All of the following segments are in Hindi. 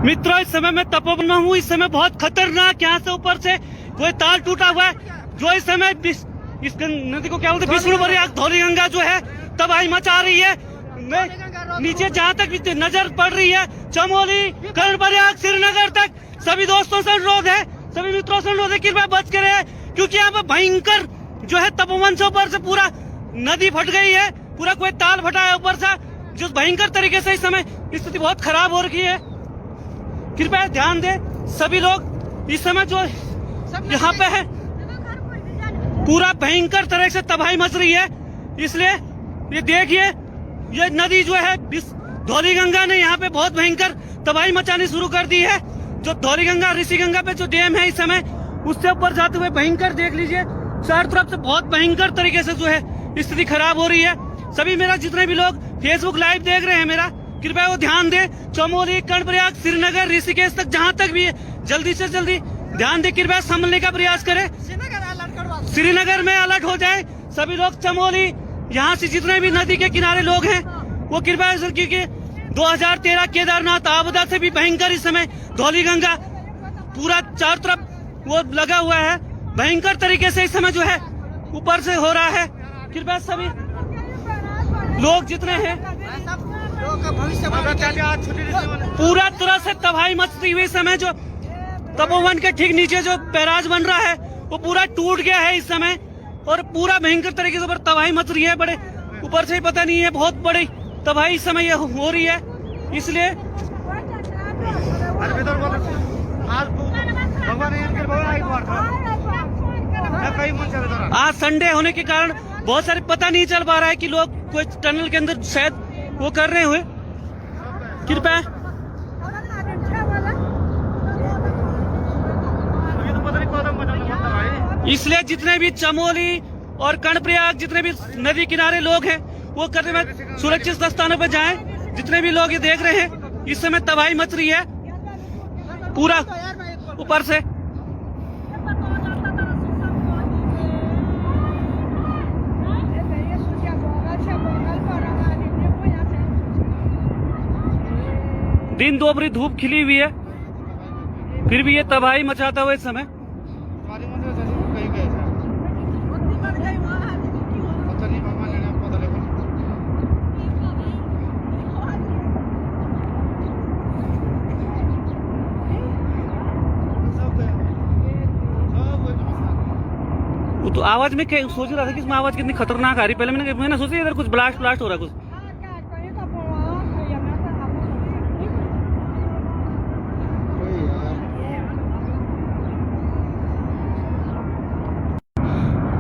मित्रों, इस समय मैं तपोवन में हूँ। इस समय बहुत खतरनाक यहाँ से ऊपर से कोई तार टूटा हुआ है, जो इस समय इस नदी को क्या बोलते हैं, विष्णु प्रयाग धौली गंगा जो है तबाही मचा रही है। नीचे जहाँ तक नजर पड़ रही है, चमोली, कर्णप्रयाग, श्रीनगर तक सभी दोस्तों से अनुरोध है, सभी मित्रों से अनुरोध है, कृपया बच के रहे, क्योंकि यहाँ पर भयंकर जो है तपोवन से ऊपर से पूरा नदी फट गई है, पूरा कोई ताल फटा है ऊपर से, जो भयंकर तरीके से इस समय स्थिति बहुत खराब हो रखी है। कृपया ध्यान दे सभी लोग, इस समय जो यहाँ पे है पूरा भयंकर तरह से तबाही मच रही है। इसलिए ये देखिए, ये नदी जो है धौली गंगा ने यहाँ पे बहुत भयंकर तबाही मचानी शुरू कर दी है। जो धौली गंगा ऋषि गंगा पे जो डैम है इस समय, उससे ऊपर जाते हुए भयंकर देख लीजिए, चारों तरफ से बहुत भयंकर तरीके से जो है स्थिति खराब हो रही है। सभी मेरा जितने भी लोग फेसबुक लाइव देख रहे हैं मेरा, कृपया वो ध्यान दे, चमोली, कर्णप्रयाग, श्रीनगर, ऋषिकेश तक जहाँ तक भी है, जल्दी से जल्दी ध्यान दे, कृपया संभलने का प्रयास करें। श्रीनगर में अलर्ट हो जाए सभी लोग। चमोली, यहाँ से जितने भी नदी के किनारे लोग हैं वो कृपया, क्योंकि 2013 केदारनाथ आपदा से भी भयंकर इस समय धौली गंगा पूरा चारों तरफ वो लगा हुआ है, भयंकर तरीके से इस समय जो है ऊपर से हो रहा है। कृपया सभी लोग जितने हैं, पूरा तरह से तबाही मचती हुई समय जो तपोवन के ठीक नीचे जो बैराज बन रहा है वो पूरा टूट गया है इस समय, और पूरा भयंकर तरीके से तबाही मच रही है। बड़े ऊपर से ही पता नहीं है, बहुत बड़ी तबाही इस समय हो रही है। इसलिए आज संडे होने के कारण बहुत सारे पता नहीं चल पा रहा है कि लोग कोई टनल के अंदर शायद वो कर रहे हुए। कृपया इसलिए जितने भी चमोली और कर्णप्रयाग जितने भी नदी किनारे लोग हैं वो करने में सुरक्षित स्थानों पर जाएं। जितने भी लोग ये देख रहे हैं, इस समय तबाही मच रही है पूरा ऊपर से। दिन दोपहरी धूप खिली हुई है, फिर भी ये तबाही मचाता हुआ इस समय। तो आवाज में सोच रहा था कि इसमें आवाज कितनी खतरनाक आ रही। पहले मैंने सोचा इधर कुछ ब्लास्ट हो रहा है कुछ।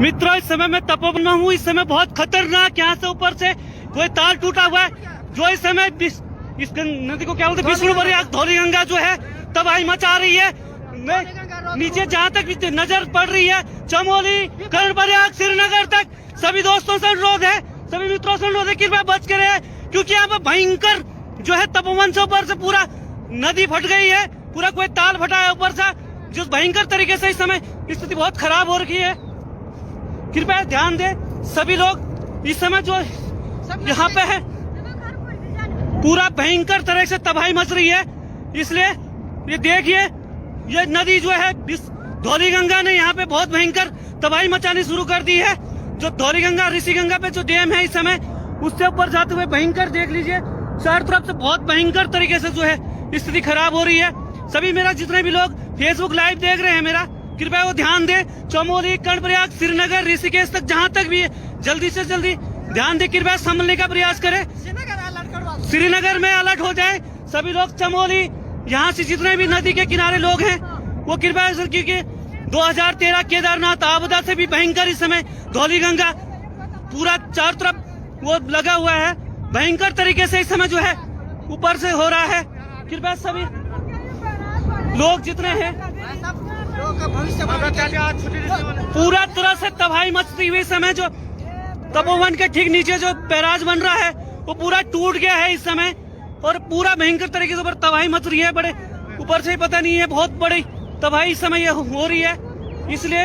मित्रों, इस समय मैं तपोवन में हूँ। इस समय बहुत खतरनाक यहाँ से ऊपर से कोई तार टूटा हुआ है, जो इस समय इस नदी को क्या बोलते हैं, विष्णु प्रयाग धौली गंगा जो है तबाही मचा रही है। नीचे जहाँ तक नजर पड़ रही है, चमोली, कर्णप्रयाग, श्रीनगर तक सभी दोस्तों से अनुरोध है, सभी मित्रों से अनुरोध है, कृपया बच के रहे, क्योंकि यहाँ पर भयंकर जो है तपोवन से ऊपर से पूरा नदी फट गई है, पूरा कोई ताल फटा है ऊपर से, जो भयंकर तरीके से इस समय स्थिति बहुत खराब हो रखी है। कृपया ध्यान दे सभी लोग, इस समय जो यहाँ पे है पूरा भयंकर तरह से तबाही मच रही है। इसलिए ये देखिए, ये नदी जो है धौली गंगा ने यहाँ पे बहुत भयंकर तबाही मचानी शुरू कर दी है। जो धौली गंगा ऋषि गंगा पे जो डैम है इस समय, उससे ऊपर जाते हुए भयंकर देख लीजिए, चारों तरफ से बहुत भयंकर तरीके से जो है स्थिति खराब हो रही है। सभी मेरा जितने भी लोग फेसबुक लाइव देख रहे हैं मेरा, कृपया वो ध्यान दे, चमोली, कर्णप्रयाग, श्रीनगर, ऋषिकेश तक जहाँ तक भी है, जल्दी से जल्दी ध्यान दे, कृपया संभलने का प्रयास करें। श्रीनगर में अलर्ट हो जाए सभी लोग। चमोली, यहाँ से जितने भी नदी के किनारे लोग हैं वो कृपया, क्योंकि 2013 केदारनाथ आपदा से भी भयंकर इस समय धौली गंगा पूरा चारों तरफ वो लगा हुआ है, भयंकर तरीके से इस समय जो है ऊपर से हो रहा है। कृपया सभी लोग जितने हैं, पूरा तरह से तबाही मचती हुई समय जो तपोवन के ठीक नीचे जो बैराज बन रहा है वो पूरा टूट गया है इस समय, और पूरा भयंकर तरीके से तबाही मच रही है। बड़े ऊपर से ही पता नहीं है, बहुत बड़ी तबाही इस समय हो रही है। इसलिए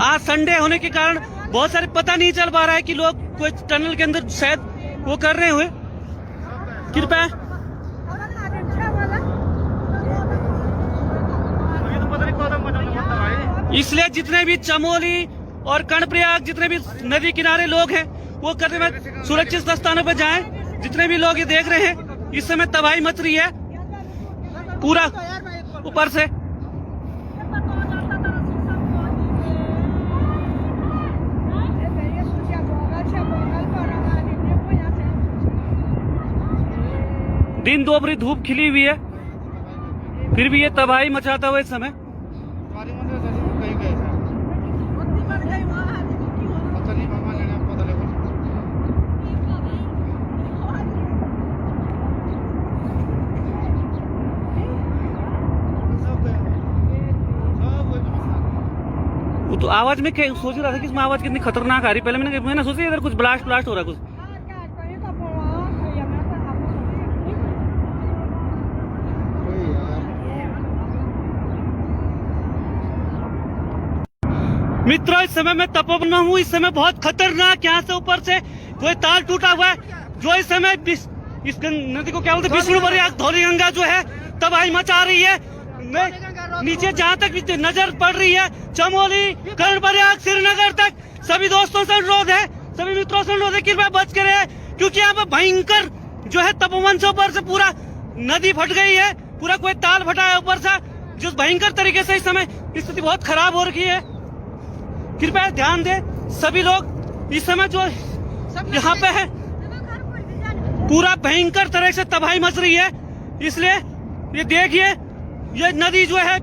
आज संडे होने के कारण बहुत सारे पता नहीं चल पा रहा है कि लोग कोई टनल के अंदर शायद वो कर रहे हुए। कृपया इसलिए जितने भी चमोली और कर्णप्रयाग जितने भी नदी किनारे लोग हैं वो करने में सुरक्षित स्थानों पर जाएं। जितने भी लोग ये देख रहे हैं इस समय तबाही मच रही है पूरा ऊपर से। दिन दोपहरी धूप खिली हुई है फिर भी ये तबाही मचाता हुआ इस समय। वो तो आवाज में सोच रहा था कि इसमें आवाज कितनी खतरनाक आ रही। पहले मैंने सोचा इधर कुछ ब्लास्ट हो रहा कुछ। मित्रों इस समय मैं तपोवन में हूँ। इस समय बहुत खतरनाक यहाँ से ऊपर से कोई तार टूटा हुआ है जो इस समय इस नदी को क्या बोलते हैं विष्णु प्रयाग धौली गंगा जो है तबाही मचा रही है। नीचे जहाँ तक नजर पड़ रही है चमोली कर्णप्रयाग श्रीनगर तक सभी दोस्तों से अनुरोध है, सभी मित्रों से अनुरोध है कृपया बच कर रहे क्योंकि यहाँ पे भयंकर जो है तपोवन से ऊपर से पूरा नदी फट गई है। पूरा कोई ताल फटा है ऊपर से जिस भयंकर तरीके से इस समय स्थिति बहुत खराब हो रखी है। कृपया ध्यान दें सभी लोग इस समय जो यहाँ पे है पूरा भयंकर तरह से तबाही मच रही है। इसलिए ये देखिए ये नदी जो है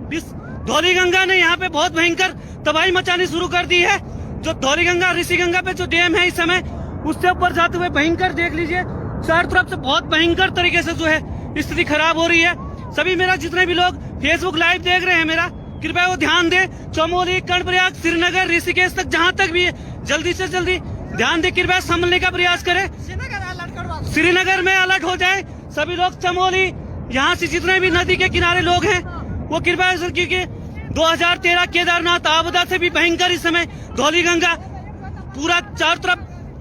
धौली गंगा ने यहाँ पे बहुत भयंकर तबाही मचानी शुरू कर दी है। जो धौली गंगा ऋषि गंगा पे जो डैम है इस समय उससे ऊपर जाते हुए भयंकर देख लीजिए चारों तरफ से बहुत भयंकर तरीके से जो है स्थिति खराब हो रही है। सभी मेरा जितने भी लोग फेसबुक लाइव देख रहे हैं मेरा कृपया वो ध्यान दें। चमोली कर्णप्रयाग श्रीनगर ऋषिकेश तक जहां तक भी जल्दी से जल्दी ध्यान दें, कृपया संभलने का प्रयास करें। श्रीनगर में अलर्ट हो जाए सभी लोग। चमोली यहाँ से जितने भी नदी के किनारे लोग हैं वो कृपया क्योंकि 2013 केदारनाथ आपदा से भी भयंकर इस समय धौली गंगा पूरा चारों तरफ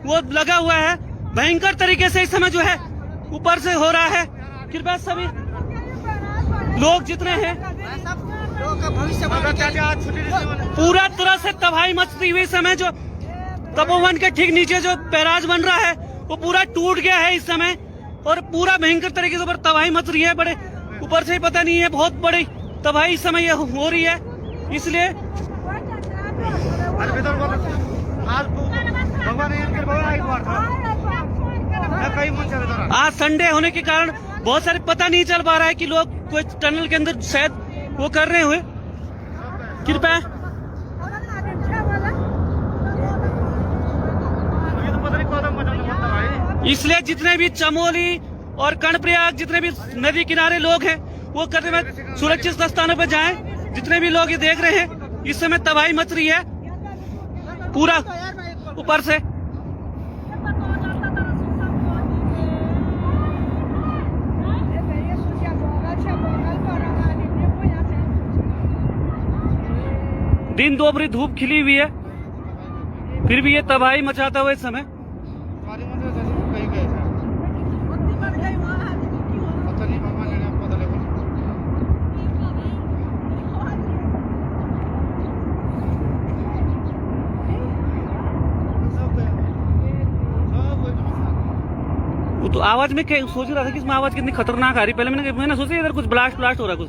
वो लगा हुआ है। भयंकर तरीके से इस समय जो है ऊपर से हो रहा है। कृपया सभी लोग जितने हैं पूरा तरह से तबाही मचती हुई समय जो तपोवन के ठीक नीचे जो बैराज बन रहा है वो पूरा टूट गया है इस समय और पूरा भयंकर तरीके से ऊपर तबाही मच रही है। बड़े ऊपर से पता नहीं है बहुत बड़ी तबाही इस समय हो रही है। इसलिए आज संडे होने के कारण बहुत सारे पता नहीं चल पा रहा है कि लोग कोई टनल के अंदर शायद वो कर रहे हुए। कृपया इसलिए जितने भी चमोली और कर्णप्रयाग जितने भी नदी किनारे लोग हैं वो करने में सुरक्षित स्थानों पर जाएं। जितने भी लोग ये देख रहे हैं इस समय तबाही मच रही है पूरा ऊपर से। दिन दोपहरी धूप खिली हुई है फिर भी ये तबाही मचाता हुआ इस समय। वो तो आवाज में सोच रहा था कि इसमें आवाज कितनी खतरनाक आ रही। पहले मैंने सोचा इधर कुछ ब्लास्ट हो रहा कुछ।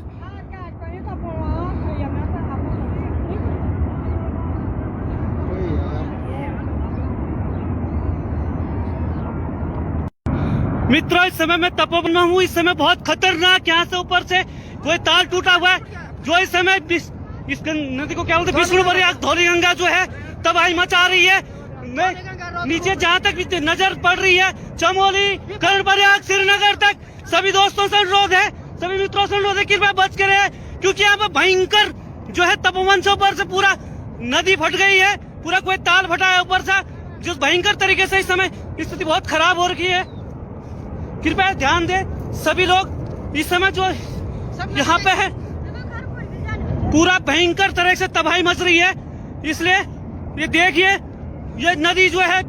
मित्रों इस समय मैं तपोवन में हूँ। इस समय बहुत खतरनाक यहाँ से ऊपर से कोई तार टूटा हुआ है जो इस समय इस नदी को क्या बोलते हैं विष्णु प्रयाग धौली गंगा जो है तबाही मचा रही है। नीचे जहाँ तक नजर पड़ रही है चमोली कर्णप्रयाग श्रीनगर तक सभी दोस्तों से अनुरोध है, सभी मित्रों से अनुरोध है कृपया बच कर रहे क्योंकि यहाँ पे भयंकर जो है तपोवन से ऊपर से पूरा नदी फट गई है। पूरा कोई ताल फटा है ऊपर से जिस भयंकर तरीके से इस समय स्थिति बहुत खराब हो रखी है। कृपया ध्यान दें सभी लोग इस समय जो यहाँ पे है पूरा भयंकर तरह से तबाही मच रही है। इसलिए ये देखिए ये नदी जो है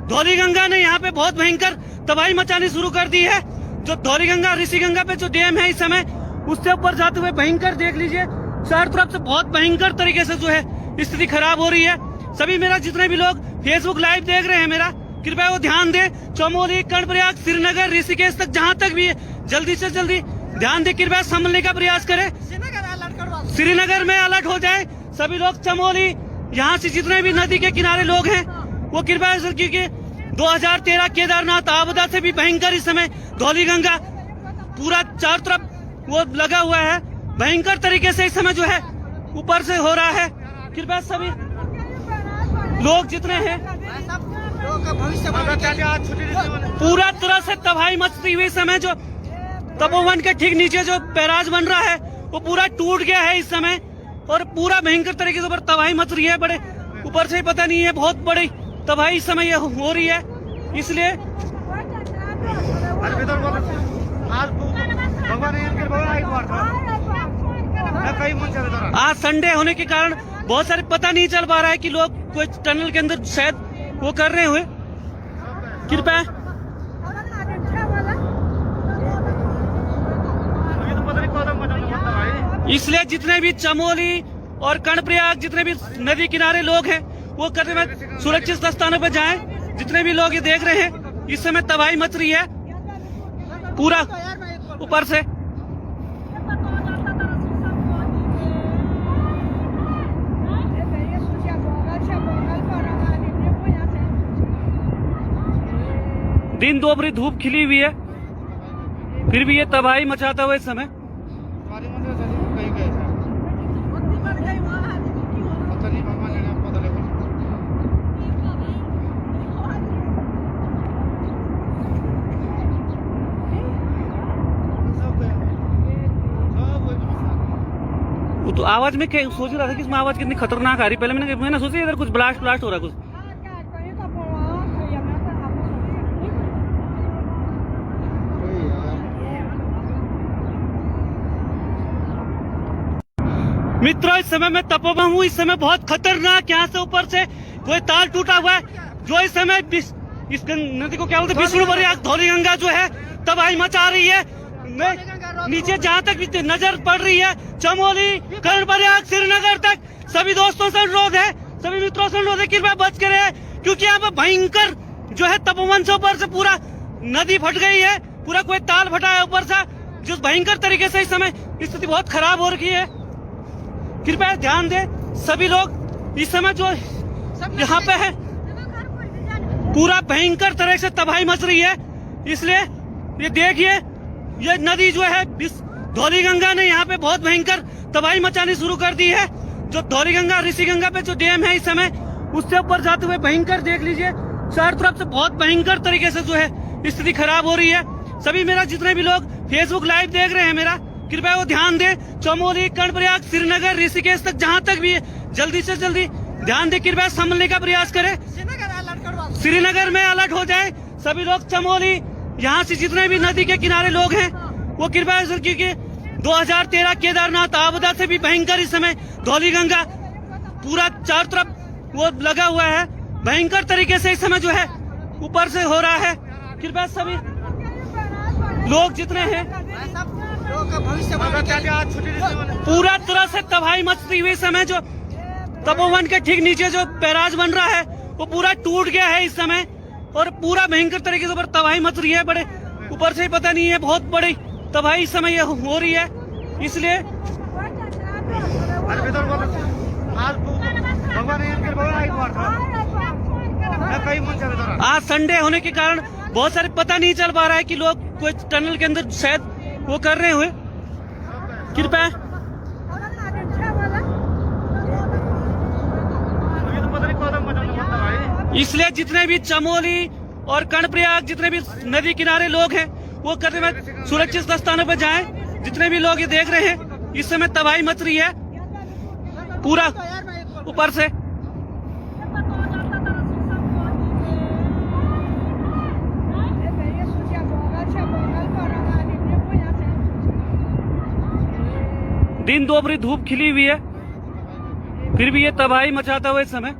धौली गंगा ने यहाँ पे बहुत भयंकर तबाही मचानी शुरू कर दी है। जो धौली गंगा ऋषि गंगा पे जो डैम है इस समय उससे ऊपर जाते हुए भयंकर देख लीजिए चारों तरफ से बहुत भयंकर तरीके से जो है स्थिति खराब हो रही है। सभी मेरा जितने भी लोग फेसबुक लाइव देख रहे हैं मेरा कृपया वो ध्यान दें। चमोली, कर्णप्रयाग, श्रीनगर, ऋषिकेश तक जहां तक भी है जल्दी से जल्दी ध्यान दे, कृपया संभलने का प्रयास करें। श्रीनगर में अलर्ट हो जाए सभी लोग। चमोली यहाँ से जितने भी नदी के किनारे लोग हैं वो कृपया, क्योंकि 2013 केदारनाथ आपदा से भी भयंकर इस समय धौली गंगा पूरा चारों तरफ वो लगा हुआ है। भयंकर तरीके से इस समय जो है ऊपर से हो रहा है। कृपया सभी लोग जितने हैं पूरा तरह से तबाही मचती हुई समय जो तपोवन के ठीक नीचे जो बैराज बन रहा है वो पूरा टूट गया है इस समय और पूरा भयंकर तरीके से ऊपर तबाही मच रही है। बड़े ऊपर से पता नहीं है बहुत बड़ी तबाही इस समय ये हो रही है। इसलिए आज संडे होने के कारण बहुत सारे पता नहीं चल पा रहा है कि लोग कोई टनल के अंदर शायद वो कर रहे हुए। कृपया इसलिए जितने भी चमोली और कर्णप्रयाग जितने भी नदी किनारे लोग हैं वो करने में सुरक्षित स्थानों पर जाएं। जितने भी लोग ये देख रहे हैं इस समय तबाही मच रही है पूरा ऊपर से। दिन दोपहरी धूप खिली हुई है फिर भी ये तबाही मचाता हुआ इस समय। तो आवाज में सोच रहा था कि इसमें आवाज कितनी खतरनाक आ रही। पहले मैंने सोचा इधर कुछ ब्लास्ट हो रहा है कुछ। मित्रों इस समय मैं तपोवन हूँ। इस समय बहुत खतरनाक यहाँ से ऊपर से कोई तार टूटा हुआ है जो इस समय इस नदी को क्या बोलते हैं विष्णु प्रयाग धौली गंगा जो है तबाही मचा रही है। नीचे जहाँ तक भी नजर पड़ रही है चमोली, कर्णप्रयाग, श्रीनगर तक सभी दोस्तों से अनुरोध है, सभी मित्रों से अनुरोध है कृपया बच कर रहे क्योंकि यहाँ पे भयंकर जो है तपोवन से ऊपर से पूरा नदी फट गई है। पूरा कोई ताल फटा है ऊपर से जिस भयंकर तरीके से इस समय स्थिति बहुत खराब हो रही है। कृपया ध्यान दें सभी लोग इस समय जो यहाँ पे है पूरा भयंकर तरह से तबाही मच रही है। इसलिए ये देखिए ये नदी जो है धौली गंगा ने यहाँ पे बहुत भयंकर तबाही मचानी शुरू कर दी है। जो धौली गंगा ऋषि गंगा पे जो डैम है इस समय उससे ऊपर जाते हुए भयंकर देख लीजिए चारों तरफ से बहुत भयंकर तरीके से जो है स्थिति खराब हो रही है। सभी मेरा जितने भी लोग फेसबुक लाइव देख रहे हैं मेरा कृपया वो ध्यान दें। चमोली, कर्णप्रयाग, श्रीनगर, ऋषिकेश तक जहां तक भी है जल्दी से जल्दी ध्यान दे, कृपया संभलने का प्रयास करें। श्रीनगर में अलर्ट हो जाए सभी लोग। चमोली यहाँ से जितने भी नदी के किनारे लोग हैं वो कृपया, क्योंकि 2013 केदारनाथ आपदा से भी भयंकर इस समय धौली गंगा पूरा चारों तरफ वो लगा हुआ है। भयंकर तरीके से इस समय जो है ऊपर से हो रहा है। कृपया सभी लोग जितने हैं पूरा तरह से तबाही मचती हुई समय जो तपोवन के ठीक नीचे जो बैराज बन रहा है वो पूरा टूट गया है इस समय और पूरा भयंकर तरीके से ऊपर तबाही मच रही है। बड़े ऊपर से पता नहीं है बहुत बड़ी तबाही इस समय ये हो रही है। इसलिए आज संडे होने के कारण बहुत सारे पता नहीं चल पा रहा है कि लोग कोई टनल के अंदर शायद वो कर रहे हुए। कृपया इसलिए जितने भी चमोली और कर्णप्रयाग जितने भी नदी किनारे लोग हैं वो करने में सुरक्षित स्थानों पर जाएं। जितने भी लोग ये देख रहे हैं इस समय तबाही मच रही है पूरा ऊपर से। दिन दोपहरी धूप खिली हुई है फिर भी ये तबाही मचाता हुआ इस समय।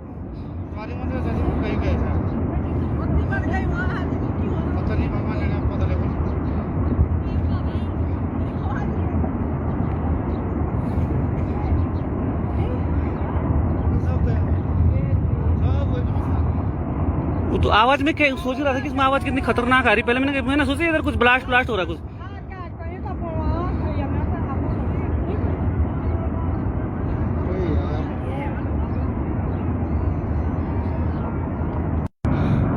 वो तो आवाज में सोच रहा था कि इसमें आवाज कितनी खतरनाक आ रही। पहले मैंने सोचा इधर कुछ ब्लास्ट हो रहा कुछ।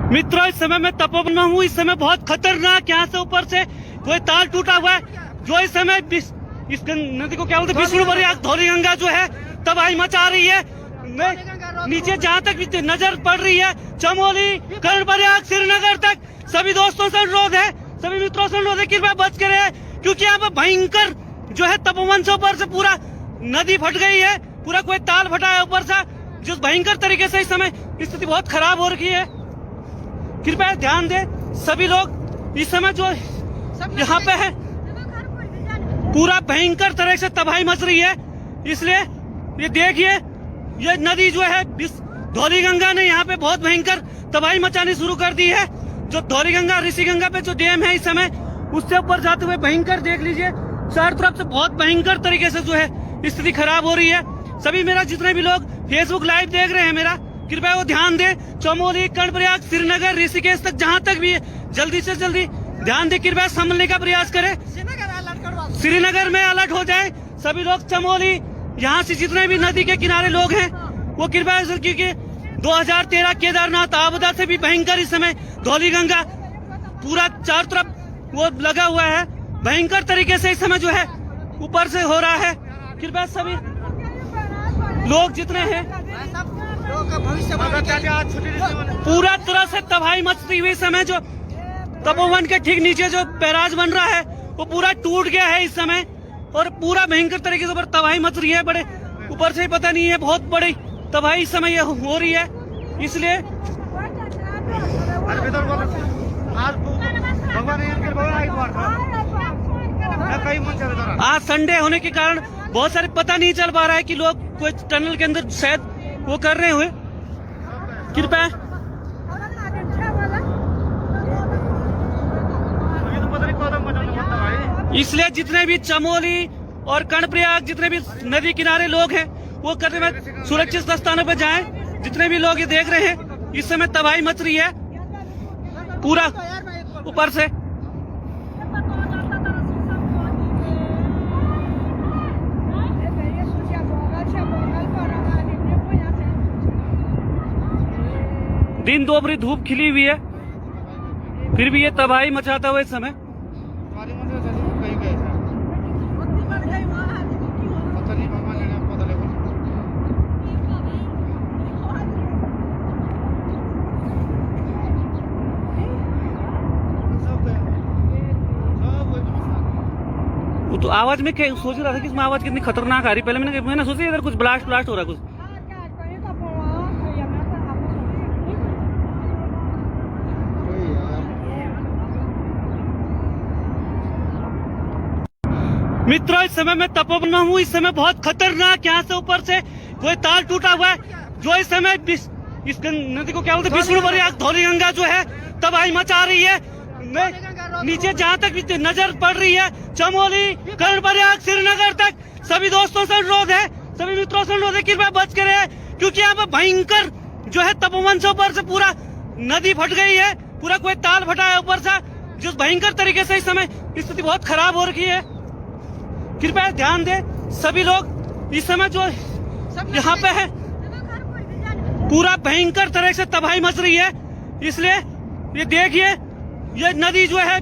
मित्रों, इस समय मैं तपोवन में हूँ। इस समय बहुत खतरनाक यहाँ से ऊपर से कोई तार टूटा हुआ है, जो इस समय इस नदी को क्या बोलते हैं, विष्णुपुरी धौली गंगा जो है तबाही मचा रही है। नीचे जहाँ तक नजर पड़ रही है, चमोली, कर्णप्रयाग, श्रीनगर तक सभी दोस्तों से अनुरोध है, सभी मित्रों से अनुरोध है, कृपया बच के रहे, क्योंकि यहाँ पर भयंकर जो है तपोवन से ऊपर से पूरा नदी फट गई है, पूरा कोई ताल फटा है ऊपर से, जिस भयंकर तरीके से इस समय स्थिति बहुत खराब हो रखी है। कृपया ध्यान दें सभी लोग। इस समय जो यहाँ पे है पूरा भयंकर तरह से तबाही मच रही है, इसलिए ये देखिए, ये नदी जो है धौली गंगा ने यहाँ पे बहुत भयंकर तबाही मचानी शुरू कर दी है। जो धौली गंगा ऋषि गंगा पे जो डैम है इस समय, उससे ऊपर जाते हुए भयंकर देख लीजिए, चारों तरफ से बहुत भयंकर तरीके से जो है स्थिति खराब हो रही है। सभी मेरा जितने भी लोग फेसबुक लाइव देख रहे हैं मेरा, कृपया वो ध्यान दें। चमोली, कर्णप्रयाग, श्रीनगर, ऋषिकेश तक जहां तक भी है, जल्दी से जल्दी ध्यान दें, कृपया संभलने का प्रयास करें। श्रीनगर में अलर्ट हो जाए सभी लोग। चमोली, यहाँ से जितने भी नदी के किनारे लोग हैं वो कृपया, क्योंकि 2013 केदारनाथ आपदा से भी भयंकर इस समय धौली गंगा पूरा चारों तरफ वो लगा हुआ है, भयंकर तरीके से इस समय जो है ऊपर से हो रहा है। कृपया सभी लोग जितने हैं पूरा तरह से तबाही मचती हुई समय, जो तपोवन के ठीक नीचे जो बैराज बन रहा है वो पूरा टूट गया है इस समय, और पूरा भयंकर तरीके से ऊपर तबाही मच रही है। बड़े ऊपर से पता नहीं है, बहुत बड़ी तबाही इस समय हो रही है। इसलिए आज संडे होने के कारण बहुत सारे पता नहीं चल पा रहा है कि लोग कोई टनल के अंदर शायद वो कर रहे हुए। कृपया इसलिए जितने भी चमोली और कर्णप्रयाग, जितने भी नदी किनारे लोग हैं वो करने में सुरक्षित स्थानों पर जाएं। जितने भी लोग ये देख रहे हैं इस समय तबाही मच रही है पूरा ऊपर से। दिन दोपहरी धूप खिली हुई है, फिर भी ये तबाही मचाता हुआ इस समय। वो तो आवाज में सोच रहा था कि इसमें आवाज कितनी खतरनाक आ रही। पहले मैंने सोचा इधर कुछ ब्लास्ट हो रहा कुछ। मित्रों, इस समय मैं तपोवन में हूँ। इस समय बहुत खतरनाक यहाँ से ऊपर से कोई तार टूटा हुआ है, जो इस समय इस नदी को क्या बोलते हैं, विष्णुपुरी धौली गंगा जो है तबाही मचा रही है। नीचे जहाँ तक नजर पड़ रही है, चमोली, कर्णप्रयाग, श्रीनगर तक सभी दोस्तों से अनुरोध है, सभी मित्रों से अनुरोध है, कृपया बच के रहे, क्योंकि यहाँ पर भयंकर जो है तपोवन से ऊपर से पूरा नदी फट गई है, पूरा कोई ताल फटा है ऊपर से, जिस भयंकर तरीके से इस समय स्थिति बहुत खराब हो रखी है। कृपया ध्यान दें सभी लोग। इस समय जो यहाँ पे है पूरा भयंकर तरह से तबाही मच रही है, इसलिए ये देखिए, ये नदी जो है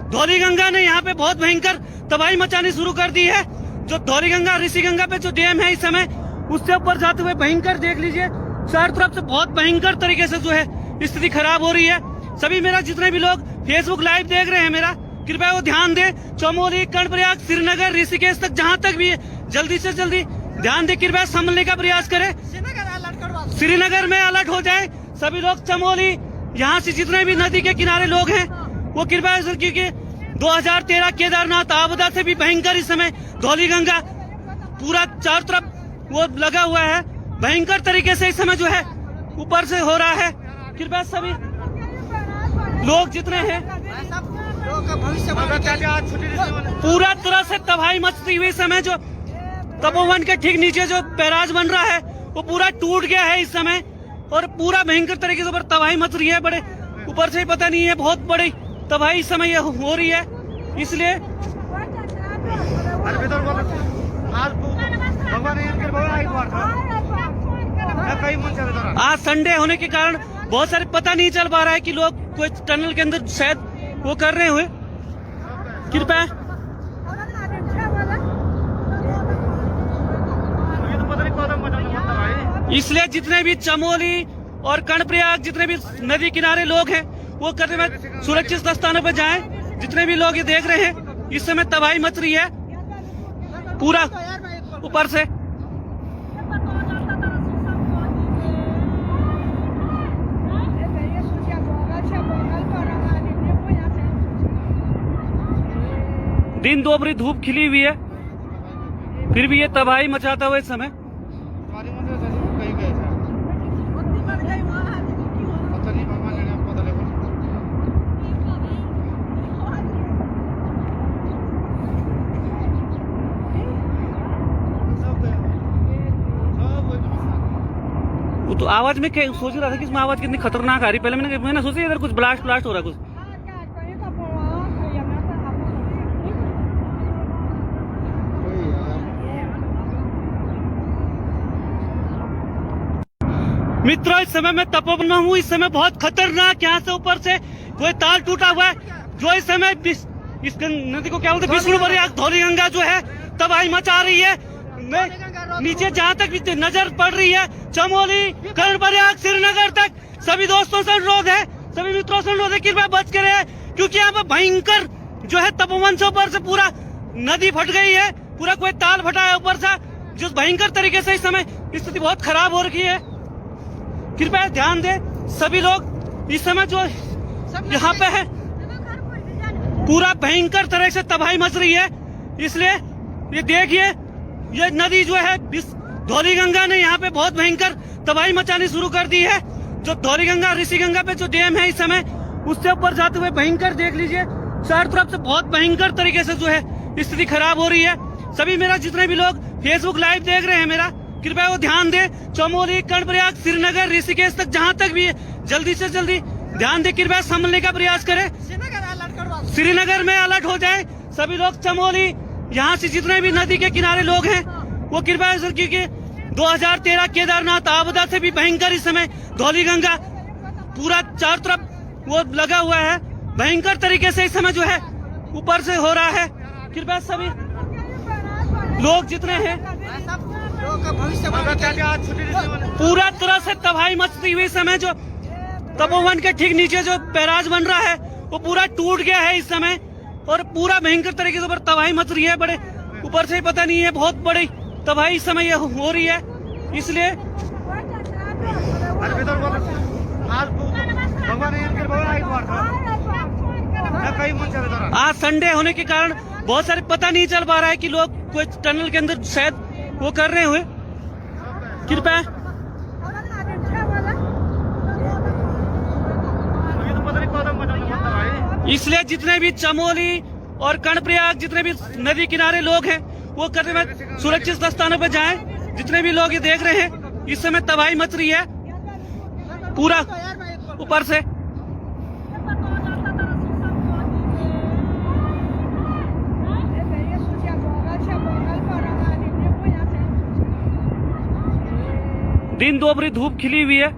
धौली गंगा ने यहाँ पे बहुत भयंकर तबाही मचानी शुरू कर दी है। जो धौली गंगा ऋषि गंगा पे जो डैम है इस समय, उससे ऊपर जाते हुए भयंकर देख लीजिए, चारों तरफ से बहुत भयंकर तरीके से जो है स्थिति खराब हो रही है। सभी मेरा जितने भी लोग फेसबुक लाइव देख रहे हैं मेरा, कृपया वो ध्यान दें। चमोली, कर्णप्रयाग, श्रीनगर, ऋषिकेश तक जहां तक भी है, जल्दी से जल्दी ध्यान दें, कृपया संभलने का प्रयास करें। श्रीनगर में अलर्ट हो जाए सभी लोग। चमोली, यहाँ से जितने भी नदी के किनारे लोग हैं वो कृपया, क्योंकि 2013 केदारनाथ आपदा से भी भयंकर इस समय धौली गंगा पूरा चारों तरफ वो लगा हुआ है, भयंकर तरीके से इस समय जो है ऊपर से हो रहा है। कृपया सभी लोग जितने हैं पूरा तरह से तबाही मचती हुई समय, जो तपोवन के ठीक नीचे जो बैराज बन रहा है वो पूरा टूट गया है इस समय, और पूरा भयंकर तरीके से ऊपर तबाही मच रही है। बड़े ऊपर से पता नहीं है, बहुत बड़ी तबाही इस समय हो रही है। इसलिए आज संडे होने के कारण बहुत सारे पता नहीं चल पा रहा है कि लोग कोई टनल के अंदर शायद वो कर रहे हुए। कृपया इसलिए जितने भी चमोली और कर्णप्रयाग जितने भी नदी किनारे लोग हैं वो करने में सुरक्षित स्थानों पर जाएं। जितने भी लोग ये देख रहे हैं इस समय तबाही मच रही है पूरा ऊपर से। दिन दोपहरी धूप खिली हुई है, फिर भी ये तबाही मचाता हुआ इस समय। वो तो आवाज में सोच रहा था कि इसमें आवाज कितनी खतरनाक आ रही। पहले मैंने सोचा इधर कुछ ब्लास्ट हो रहा कुछ। मित्रों इस समय मैं तपोवन में हूँ। इस समय बहुत खतरनाक यहाँ से ऊपर से कोई तार टूटा हुआ है जो इस समय इस नदी को क्या बोलते हैं, विष्णु प्रयाग धौली गंगा जो है तबाही मचा रही है। नीचे जहाँ तक भी नजर पड़ रही है चमोली कर्णप्रयाग श्रीनगर तक सभी दोस्तों से अनुरोध है, सभी मित्रों से अनुरोध है कृपया बच कर रहे, क्योंकि यहाँ पे भयंकर जो है तपोवन से ऊपर से पूरा नदी फट गई है, पूरा कोई ताल फटा है ऊपर से, जो भयंकर तरीके से इस समय स्थिति बहुत खराब हो रखी है। कृपया ध्यान दें सभी लोग। इस समय जो यहाँ पे है पूरा भयंकर तरह से तबाही मच रही है। इसलिए ये देखिए ये नदी जो है धौली गंगा ने यहाँ पे बहुत भयंकर तबाही मचानी शुरू कर दी है। जो धौली गंगा ऋषि गंगा पे जो डैम है इस समय उससे ऊपर जाते हुए भयंकर देख लीजिए चारों तरफ से बहुत भयंकर तरीके से जो है स्थिति खराब हो रही है। सभी मेरा जितने भी लोग फेसबुक लाइव देख रहे हैं मेरा कृपया वो ध्यान दें। चमोली कर्णप्रयाग श्रीनगर ऋषिकेश तक जहां तक भी जल्दी से जल्दी ध्यान दें, कृपया संभलने का प्रयास करें। श्रीनगर में अलर्ट हो जाए सभी लोग। चमोली यहाँ से जितने भी नदी के किनारे लोग हैं वो कृपया, क्योंकि 2013 केदारनाथ आपदा से भी भयंकर इस समय धौली गंगा पूरा चारों तरफ वो लगा हुआ है। भयंकर तरीके से इस समय जो है ऊपर से हो रहा है। कृपया सभी लोग जितने हैं पूरा तरह से तबाही मचती हुई समय जो तपोवन के ठीक नीचे जो बैराज बन रहा है वो पूरा टूट गया है इस समय और पूरा भयंकर तरीके से ऊपर तबाही मच रही है। बड़े ऊपर से पता नहीं है, बहुत बड़ी तबाही इस समय हो रही है। इसलिए आज संडे होने के कारण बहुत सारे पता नहीं चल पा रहा है कि लोग कोई टनल के अंदर शायद वो कर रहे हुए। कृपया इसलिए जितने भी चमोली और कर्णप्रयाग जितने भी नदी किनारे लोग हैं वो करने में सुरक्षित स्थानों पर जाएं। जितने भी लोग ये देख रहे हैं इस समय तबाही मच रही है पूरा ऊपर से। दिन दोपहरी धूप खिली हुई है,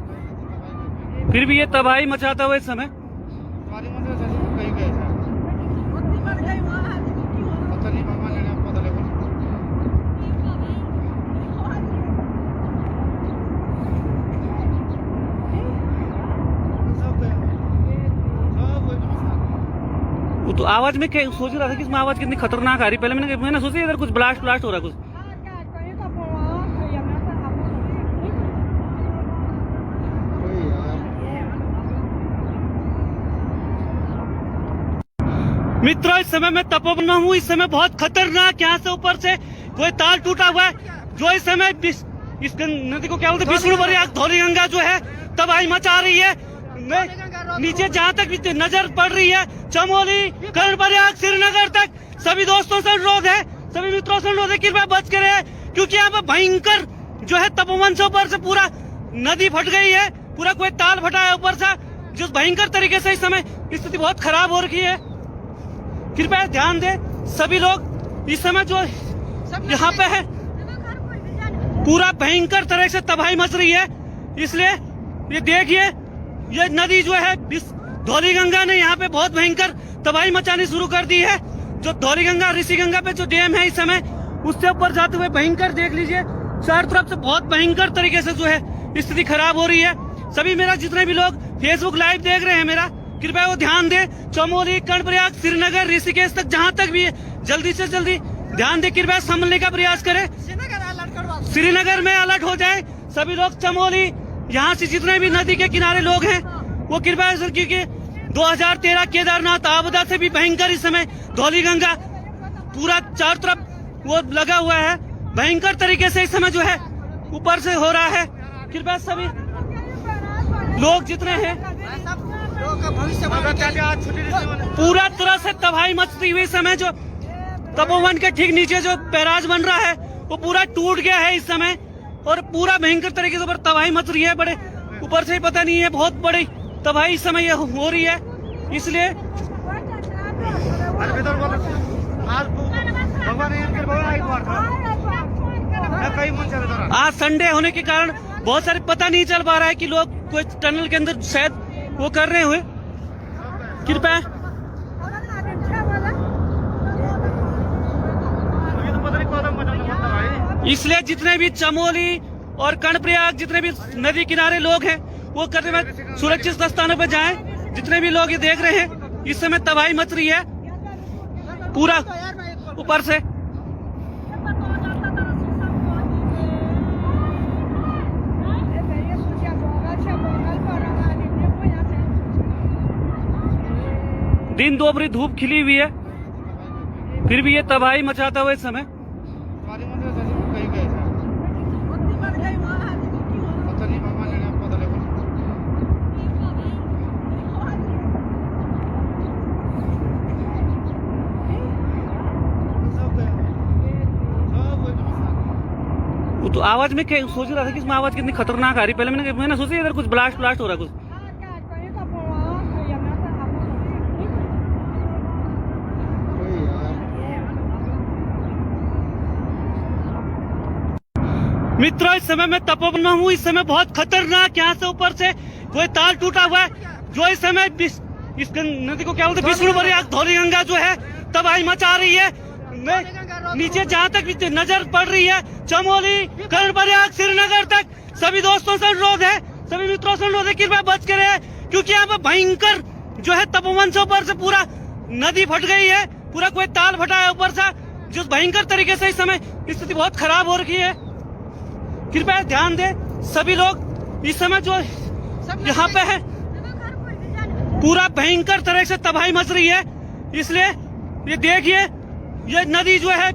फिर भी ये तबाही मचाता हुआ इस समय। वो तो आवाज में सोच रहा था कि इसमें आवाज कितनी खतरनाक आ रही। पहले मैंने सोचा इधर कुछ ब्लास्ट हो रहा कुछ। मित्रों इस समय मैं तपोवन में हूँ। इस समय बहुत खतरनाक यहाँ से ऊपर से कोई तार टूटा हुआ है जो इस समय इस नदी को क्या बोलते हैं, विष्णु प्रयाग धौली गंगा जो है तबाही मचा रही है। नीचे जहाँ तक भी नजर पड़ रही है चमोली कर्णप्रयाग श्रीनगर तक सभी दोस्तों से अनुरोध है, सभी मित्रों से अनुरोध है कृपया बच कर रहे, क्योंकि यहाँ पे भयंकर जो है तपोवन से ऊपर से पूरा नदी फट गई है, पूरा कोई ताल फटा है ऊपर से, जो भयंकर तरीके से इस समय स्थिति बहुत खराब हो रखी है। कृपया ध्यान दें सभी लोग, इस समय जो यहाँ पे है पूरा भयंकर तरह से तबाही मच रही है। इसलिए ये देखिए, ये नदी जो है धौली गंगा ने यहाँ पे बहुत भयंकर तबाही मचानी शुरू कर दी है। जो धौली गंगा ऋषि गंगा पे जो डैम है इस समय, उससे ऊपर जाते हुए भयंकर देख लीजिए, चारों तरफ से बहुत भयंकर तरीके से जो है स्थिति खराब हो रही है। सभी मेरा जितने भी लोग फेसबुक लाइव देख रहे हैं मेरा, कृपया वो ध्यान दें। चमोली, कर्णप्रयाग, श्रीनगर, ऋषिकेश तक जहां तक भी है, जल्दी से जल्दी ध्यान दें, कृपया संभलने का प्रयास करें। श्रीनगर में अलर्ट हो जाए सभी लोग। चमोली, यहाँ से जितने भी नदी के किनारे लोग हैं वो कृपया, क्योंकि 2013 केदारनाथ आपदा से भी भयंकर इस समय धौली गंगा पूरा चारों तरफ वो लगा हुआ है, भयंकर तरीके से इस समय जो है ऊपर से हो रहा है। कृपया सभी लोग जितने हैं पूरा तरह से तबाही मचती हुई समय, जो तपोवन के ठीक नीचे जो बैराज बन रहा है वो पूरा टूट गया है इस समय, और पूरा भयंकर तरीके से ऊपर तबाही मच रही है। बड़े ऊपर से ही पता नहीं है, बहुत बड़ी तबाही इस समय ये हो रही है। इसलिए आज संडे होने के कारण बहुत सारे पता नहीं चल पा रहा है कि लोग कोई टनल के अंदर शायद वो कर रहे हुए। कृपया इसलिए जितने भी चमोली और कर्णप्रयाग जितने भी नदी किनारे लोग हैं वो करने में सुरक्षित स्थानों पर जाएं। जितने भी लोग ये देख रहे हैं इस समय तबाही मच रही है पूरा ऊपर से। दिन दोपहरी धूप खिली हुई है, फिर भी ये तबाही मचाता हुआ इस समय। तो आवाज में सोच रहा था कि इसमें आवाज कितनी खतरनाक आ रही। पहले मैंने सोचा इधर कुछ ब्लास्ट हो रहा है कुछ। मित्रों, इस समय मैं तपोवन में हूँ। इस समय बहुत खतरनाक यहाँ से ऊपर से कोई ताल टूटा हुआ है, जो इस समय इस नदी को क्या बोलते हैं, विष्णुपुरी धौली गंगा जो है तबाही मचा रही है। नीचे जहाँ तक नजर पड़ रही है, चमोली, कर्णप्रयाग, श्रीनगर तक सभी दोस्तों से अनुरोध है, सभी मित्रों से अनुरोध है, कृपया बच कर रहे, क्योंकि यहाँ पे भयंकर जो है तपोवन से ऊपर से पूरा नदी फट गई है, पूरा कोई ताल फटा है ऊपर से, जो भयंकर तरीके से इस समय स्थिति बहुत खराब हो रखी है। कृपया ध्यान दें सभी लोग, इस समय जो यहाँ पे है पूरा भयंकर तरह से तबाही मच रही है। इसलिए ये देखिए, ये नदी जो है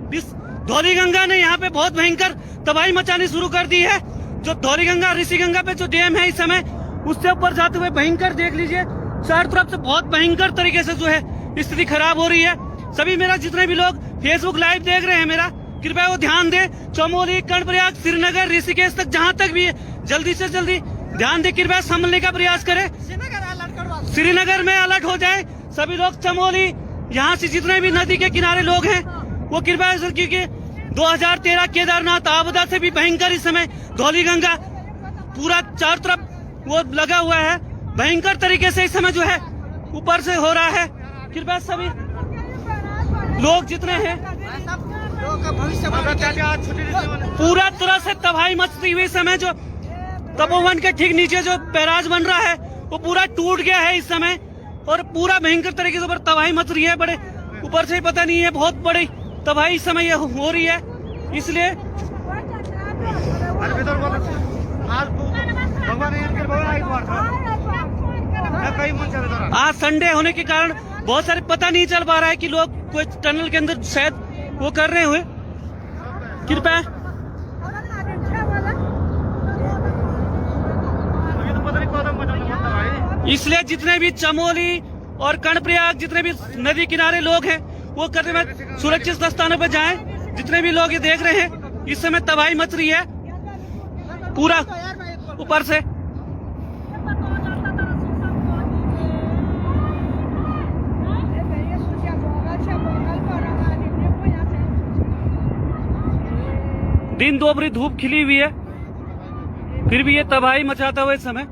धौली गंगा ने यहाँ पे बहुत भयंकर तबाही मचानी शुरू कर दी है। जो धौली गंगा ऋषि गंगा पे जो डैम है इस समय, उससे ऊपर जाते हुए भयंकर देख लीजिए, चारों तरफ से बहुत भयंकर तरीके से जो है स्थिति खराब हो रही है। सभी मेरा जितने भी लोग फेसबुक लाइव देख रहे हैं मेरा, कृपया वो ध्यान दें। चमोली, कर्णप्रयाग, श्रीनगर, ऋषिकेश तक जहां तक भी है, जल्दी से जल्दी ध्यान दें, कृपया संभलने का प्रयास करें। श्रीनगर में अलर्ट हो जाए सभी लोग। चमोली, यहाँ से जितने भी नदी के किनारे लोग हैं वो कृपया, क्योंकि 2013 केदारनाथ आपदा से भी भयंकर इस समय धौली गंगा पूरा चारों तरफ वो लगा हुआ है, भयंकर तरीके से इस समय जो है ऊपर से हो रहा है। कृपया सभी लोग जितने हैं पूरा तरह से तबाही मचती हुई समय, जो तपोवन के ठीक नीचे जो बैराज बन रहा है वो पूरा टूट गया है इस समय, और पूरा भयंकर तरीके से ऊपर तबाही मच रही है। बड़े ऊपर से ही पता नहीं है, बहुत बड़ी तबाही इस समय ये हो रही है। इसलिए आज संडे होने के कारण बहुत सारे पता नहीं चल पा रहा है कि लोग कोई टनल के अंदर शायद वो कर रहे हुए। कृपया इसलिए जितने भी चमोली और कर्णप्रयाग जितने भी नदी किनारे लोग हैं वो करने में सुरक्षित स्थानों पर जाएं। जितने भी लोग ये देख रहे हैं इस समय तबाही मच रही है पूरा ऊपर से। दिन दोपहरी धूप खिली हुई है, फिर भी ये तबाही मचाता हुआ इस समय।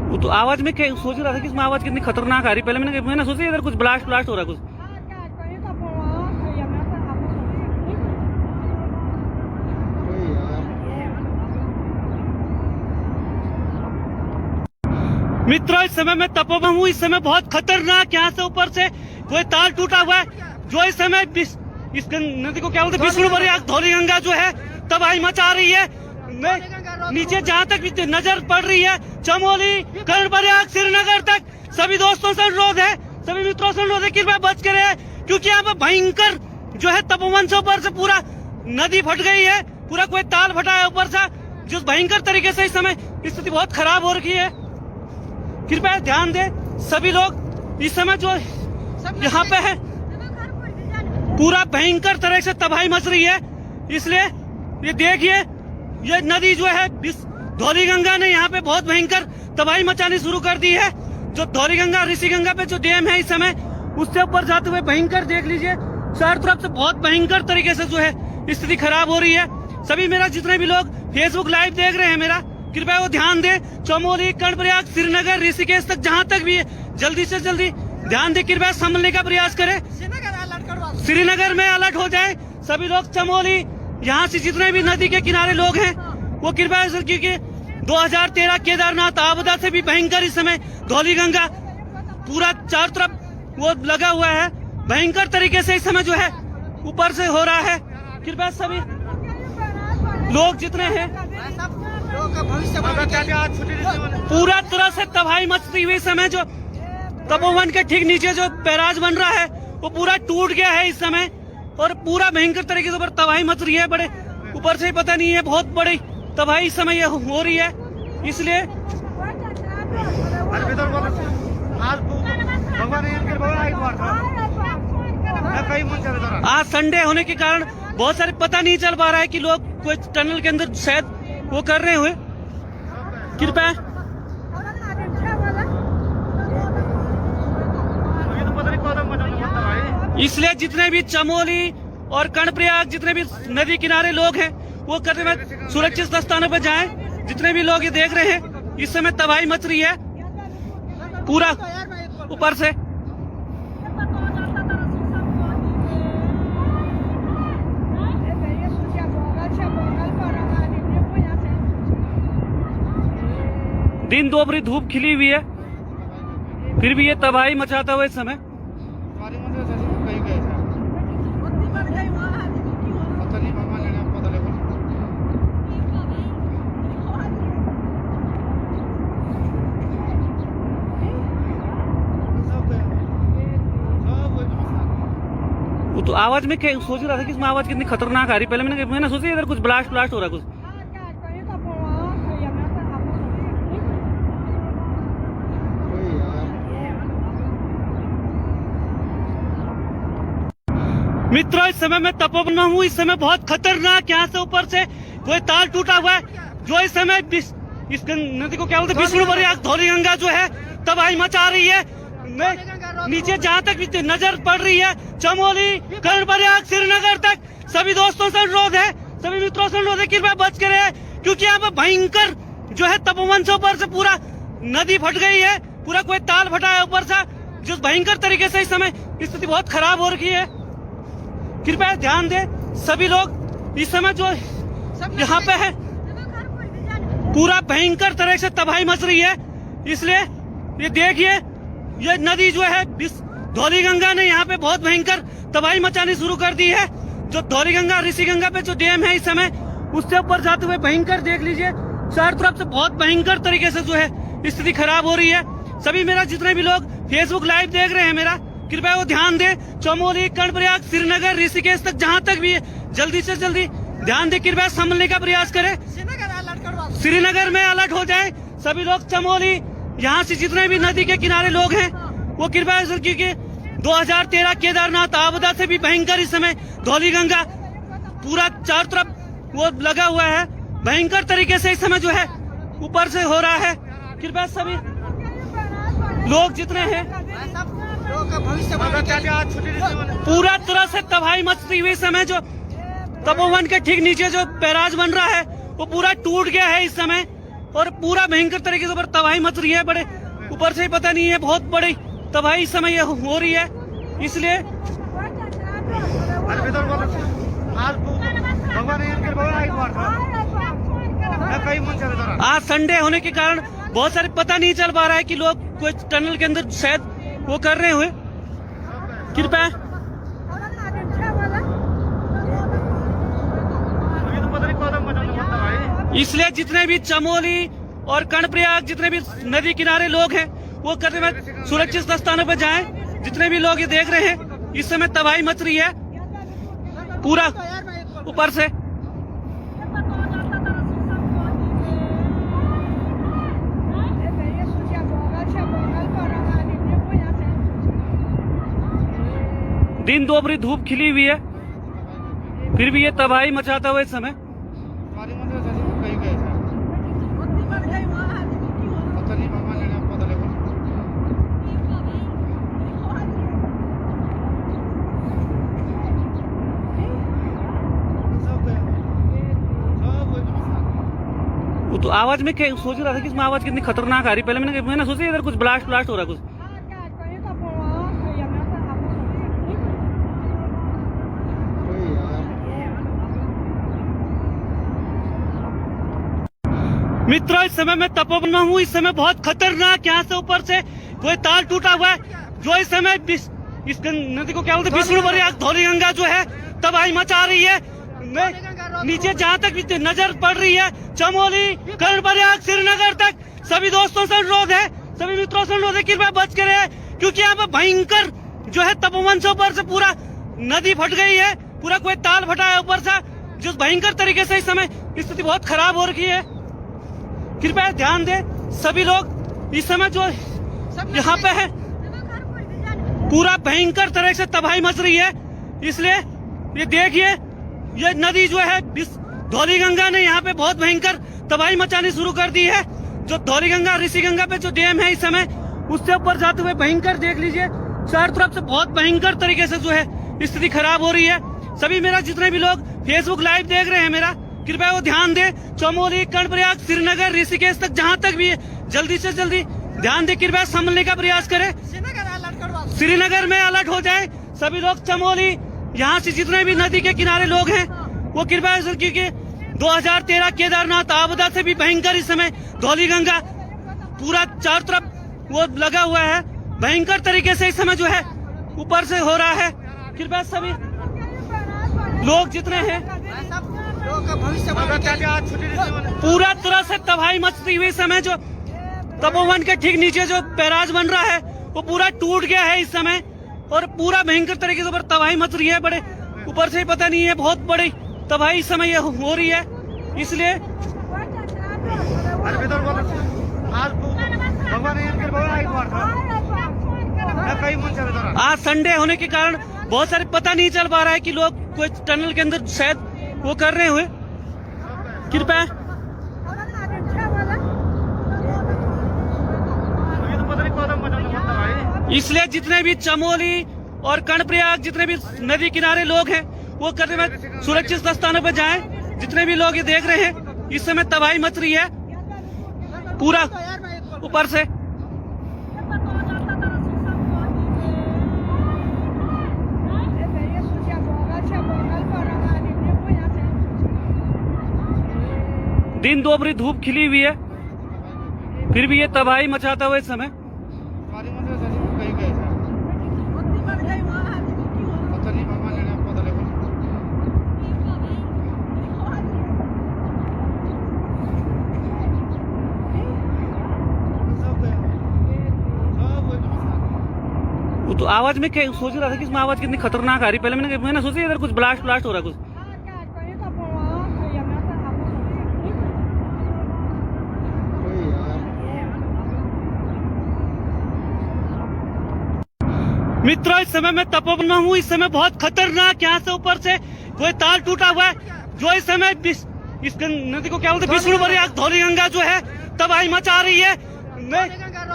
वो तो आवाज में सोच रहा था कि इसमें आवाज कितनी खतरनाक आ रही। पहले मैंने सोचा इधर कुछ ब्लास्ट हो रहा कुछ। मित्रों, इस समय मैं तपोवन हूँ। इस समय बहुत खतरनाक यहाँ से ऊपर से कोई तार टूटा हुआ है, जो इस समय इस नदी को क्या बोलते हैं, विष्णुप्रयाग धौली गंगा जो है तबाही मचा रही है। नीचे जहाँ तक नजर पड़ रही है, चमोली, कर्णप्रयाग, श्रीनगर तक सभी दोस्तों से अनुरोध है, सभी मित्रों से अनुरोध है, कृपया बच के रहे, क्योंकि यहाँ पर भयंकर जो है तपोवन से ऊपर से पूरा नदी फट गई है, पूरा कोई ताल फटा है ऊपर से, जो भयंकर तरीके से इस समय स्थिति बहुत खराब हो रखी है। कृपया ध्यान दे सभी लोग। इस समय जो यहाँ पे है पूरा भयंकर तरह से तबाही मच रही है, इसलिए ये देखिए, ये नदी जो है धौली गंगा ने यहाँ पे बहुत भयंकर तबाही मचानी शुरू कर दी है। जो धौली गंगा ऋषि गंगा पे जो डैम है इस समय, उससे ऊपर जाते हुए भयंकर देख लीजिए, चारों तरफ से बहुत भयंकर तरीके से जो है स्थिति खराब हो रही है। सभी मेरा जितने भी लोग फेसबुक लाइव देख रहे हैं मेरा, कृपया वो ध्यान दे। चमोली, कर्णप्रयाग, श्रीनगर, ऋषिकेश तक जहाँ तक भी है, जल्दी से जल्दी ध्यान दे, कृपया संभलने का प्रयास करें। श्रीनगर में अलर्ट हो जाए सभी लोग। चमोली, यहाँ से जितने भी नदी के किनारे लोग हैं वो कृपया, क्योंकि 2013 केदारनाथ आपदा से भी भयंकर इस समय धौली गंगा पूरा चारों तरफ वो लगा हुआ है, भयंकर तरीके से इस समय जो है ऊपर से हो रहा है। कृपया सभी लोग जितने हैं, पूरा तरह से तबाही मचती हुई समय जो तपोवन के ठीक नीचे जो बैराज बन रहा है वो पूरा टूट गया है इस समय, और पूरा भयंकर तरीके से ऊपर तबाही मच रही है। बड़े ऊपर से पता नहीं है, बहुत बड़ी तबाही इस समय हो रही है। इसलिए आज संडे होने के कारण बहुत सारे पता नहीं चल पा रहा है कि लोग कोई टनल के अंदर शायद वो कर रहे हुए। कृपया इसलिए जितने भी चमोली और कर्णप्रयाग जितने भी नदी किनारे लोग हैं वो करते हुए सुरक्षित स्थानों पर जाएं। जितने भी लोग ये देख रहे हैं इस समय तबाही मच रही है पूरा ऊपर से। दिन दोपहरी धूप खिली हुई है, फिर भी ये तबाही मचाता हुआ इस समय। वो तो आवाज में सोच रहा था कि इसमें आवाज कितनी खतरनाक आ रही। पहले मैंने सोचा इधर कुछ ब्लास्ट हो रहा कुछ। मित्रों, इस समय मैं तपोवन में हूँ। इस समय बहुत खतरनाक यहाँ से ऊपर से कोई तार टूटा हुआ है, जो इस समय इस नदी को क्या बोलते हैं, विष्णुप्रयाग धौली गंगा जो है तबाही मचा रही है। नीचे जहाँ तक नजर पड़ रही है, चमोली, कर्णप्रयाग, श्रीनगर तक सभी दोस्तों से अनुरोध है, सभी मित्रों से अनुरोध है, कृपया बच के रहे, क्योंकि यहाँ पर भयंकर जो है तपोवन से ऊपर से पूरा नदी फट गई है, पूरा कोई ताल फटा है ऊपर से, जो भयंकर तरीके से इस समय स्थिति बहुत खराब हो रखी है। कृपया ध्यान दे सभी लोग। इस समय जो यहाँ पे है पूरा भयंकर तरह से तबाही मच रही है, इसलिए ये देखिए, ये नदी जो है धौली गंगा ने यहाँ पे बहुत भयंकर तबाही मचानी शुरू कर दी है। जो धौली गंगा ऋषि गंगा पे जो डैम है इस समय, उससे ऊपर जाते हुए भयंकर देख लीजिए, चारों तरफ से बहुत भयंकर तरीके से जो है स्थिति खराब हो रही है। सभी मेरा जितने भी लोग फेसबुक लाइव देख रहे हैं मेरा, कृपया वो ध्यान दे। चमोली, कर्णप्रयाग, श्रीनगर, ऋषिकेश तक जहाँ तक भी है, जल्दी से जल्दी ध्यान दे, कृपया संभलने का प्रयास करें। श्रीनगर में अलर्ट हो जाए सभी लोग। चमोली यहाँ से जितने भी नदी के किनारे लोग हैं वो कृपया, क्योंकि 2013 केदारनाथ आपदा से भी भयंकर इस समय धौली गंगा पूरा चारों तरफ वो लगा हुआ है। भयंकर तरीके से इस समय जो है ऊपर से हो रहा है। कृपया सभी लोग जितने हैं पूरा तरह से तबाही मचती हुई समय जो तपोवन के ठीक नीचे जो बैराज बन रहा है वो पूरा टूट गया है इस समय और पूरा भयंकर तरीके से ऊपर तबाही मच रही है। बड़े ऊपर से ही पता नहीं है, बहुत बड़ी तबाही इस समय ये हो रही है। इसलिए आज संडे होने के कारण बहुत सारे पता नहीं चल पा रहा है कि लोग कोई टनल के अंदर शायद वो कर रहे हुए। कृपया इसलिए जितने भी चमोली और कर्णप्रयाग जितने भी नदी किनारे लोग हैं वो करते हुए सुरक्षित स्थानों पर जाएं। जितने भी लोग ये देख रहे हैं इस समय तबाही मच रही है पूरा ऊपर से। दिन दोपहरी धूप खिली हुई है फिर भी ये तबाही मचाता हुआ इस समय। वो तो आवाज में सोच रहा था कि इसमें आवाज कितनी खतरनाक आ रही। पहले मैंने सोचा इधर कुछ ब्लास्ट हो रहा कुछ। मित्रों इस समय मैं तपोवन में हूँ। इस समय बहुत खतरनाक यहाँ से ऊपर से कोई तार टूटा हुआ है जो इस समय इस नदी को क्या बोलते हैं विष्णु प्रयाग धौली गंगा जो है तबाही मचा रही है। नीचे जहाँ तक नजर पड़ रही है चमोली कर्णप्रयाग श्रीनगर तक सभी दोस्तों से अनुरोध है, सभी मित्रों से अनुरोध है कृपया बच कर रहे क्योंकि यहाँ पे भयंकर जो है तपोवन से ऊपर से पूरा नदी फट गई है। पूरा कोई ताल फटा है ऊपर से जिस भयंकर तरीके से इस समय स्थिति बहुत खराब हो रखी है। कृपया ध्यान दें सभी लोग। इस समय जो यहाँ पे है पूरा भयंकर तरह से तबाही मच रही है। इसलिए ये देखिए ये नदी जो है धौली गंगा ने यहाँ पे बहुत भयंकर तबाही मचानी शुरू कर दी है। जो धौली गंगा ऋषि गंगा पे जो डैम है इस समय उससे ऊपर जाते हुए भयंकर देख लीजिए चारों तरफ से बहुत भयंकर तरीके से जो है स्थिति खराब हो रही है। सभी मेरा जितने भी लोग फेसबुक लाइव देख रहे हैं मेरा कृपया वो ध्यान दें। चमोली कर्णप्रयाग श्रीनगर ऋषिकेश तक जहाँ तक भी जल्दी से जल्दी ध्यान दे कृपया संभलने का प्रयास करें। श्रीनगर में अलर्ट हो जाए सभी लोग। चमोली यहाँ से जितने भी नदी के किनारे लोग हैं वो कृपया, क्योंकि 2013 केदारनाथ आपदा से भी भयंकर इस समय धौली गंगा पूरा चारों तरफ वो लगा हुआ है। भयंकर तरीके से इस समय जो है ऊपर से हो रहा है। कृपया सभी लोग जितने हैं पूरा तरह से तबाही मचती हुई समय जो तपोवन के ठीक नीचे जो बैराज बन रहा है वो पूरा टूट गया है इस समय और पूरा भयंकर तरीके से ऊपर तबाही मच रही है। बड़े ऊपर से ही पता नहीं है, बहुत बड़ी तबाही इस समय ये हो रही है। इसलिए आज संडे होने के कारण बहुत सारे पता नहीं चल पा रहा है कि लोग कोई टनल के अंदर शायद वो कर रहे हुए। कृपया इसलिए जितने भी चमोली और कर्णप्रयाग जितने भी नदी किनारे लोग हैं वो करते हुए सुरक्षित स्थानों पर जाएं। जितने भी लोग ये देख रहे हैं इस समय तबाही मच रही है पूरा ऊपर से। दिन दोपहरी धूप खिली हुई है फिर भी ये तबाही मचाता हुआ इस समय। वो तो आवाज में सोच रहा था कि इसमें आवाज कितनी खतरनाक आ रही। पहले मैंने सोचा इधर कुछ ब्लास्ट हो रहा कुछ। मित्रों, इस समय मैं तपोवन में हूँ। इस समय बहुत खतरनाक यहाँ से ऊपर से कोई तार टूटा हुआ है, जो इस समय इस नदी को क्या बोलते हैं, विष्णु प्रयाग धौली गंगा जो है तबाही मचा रही है।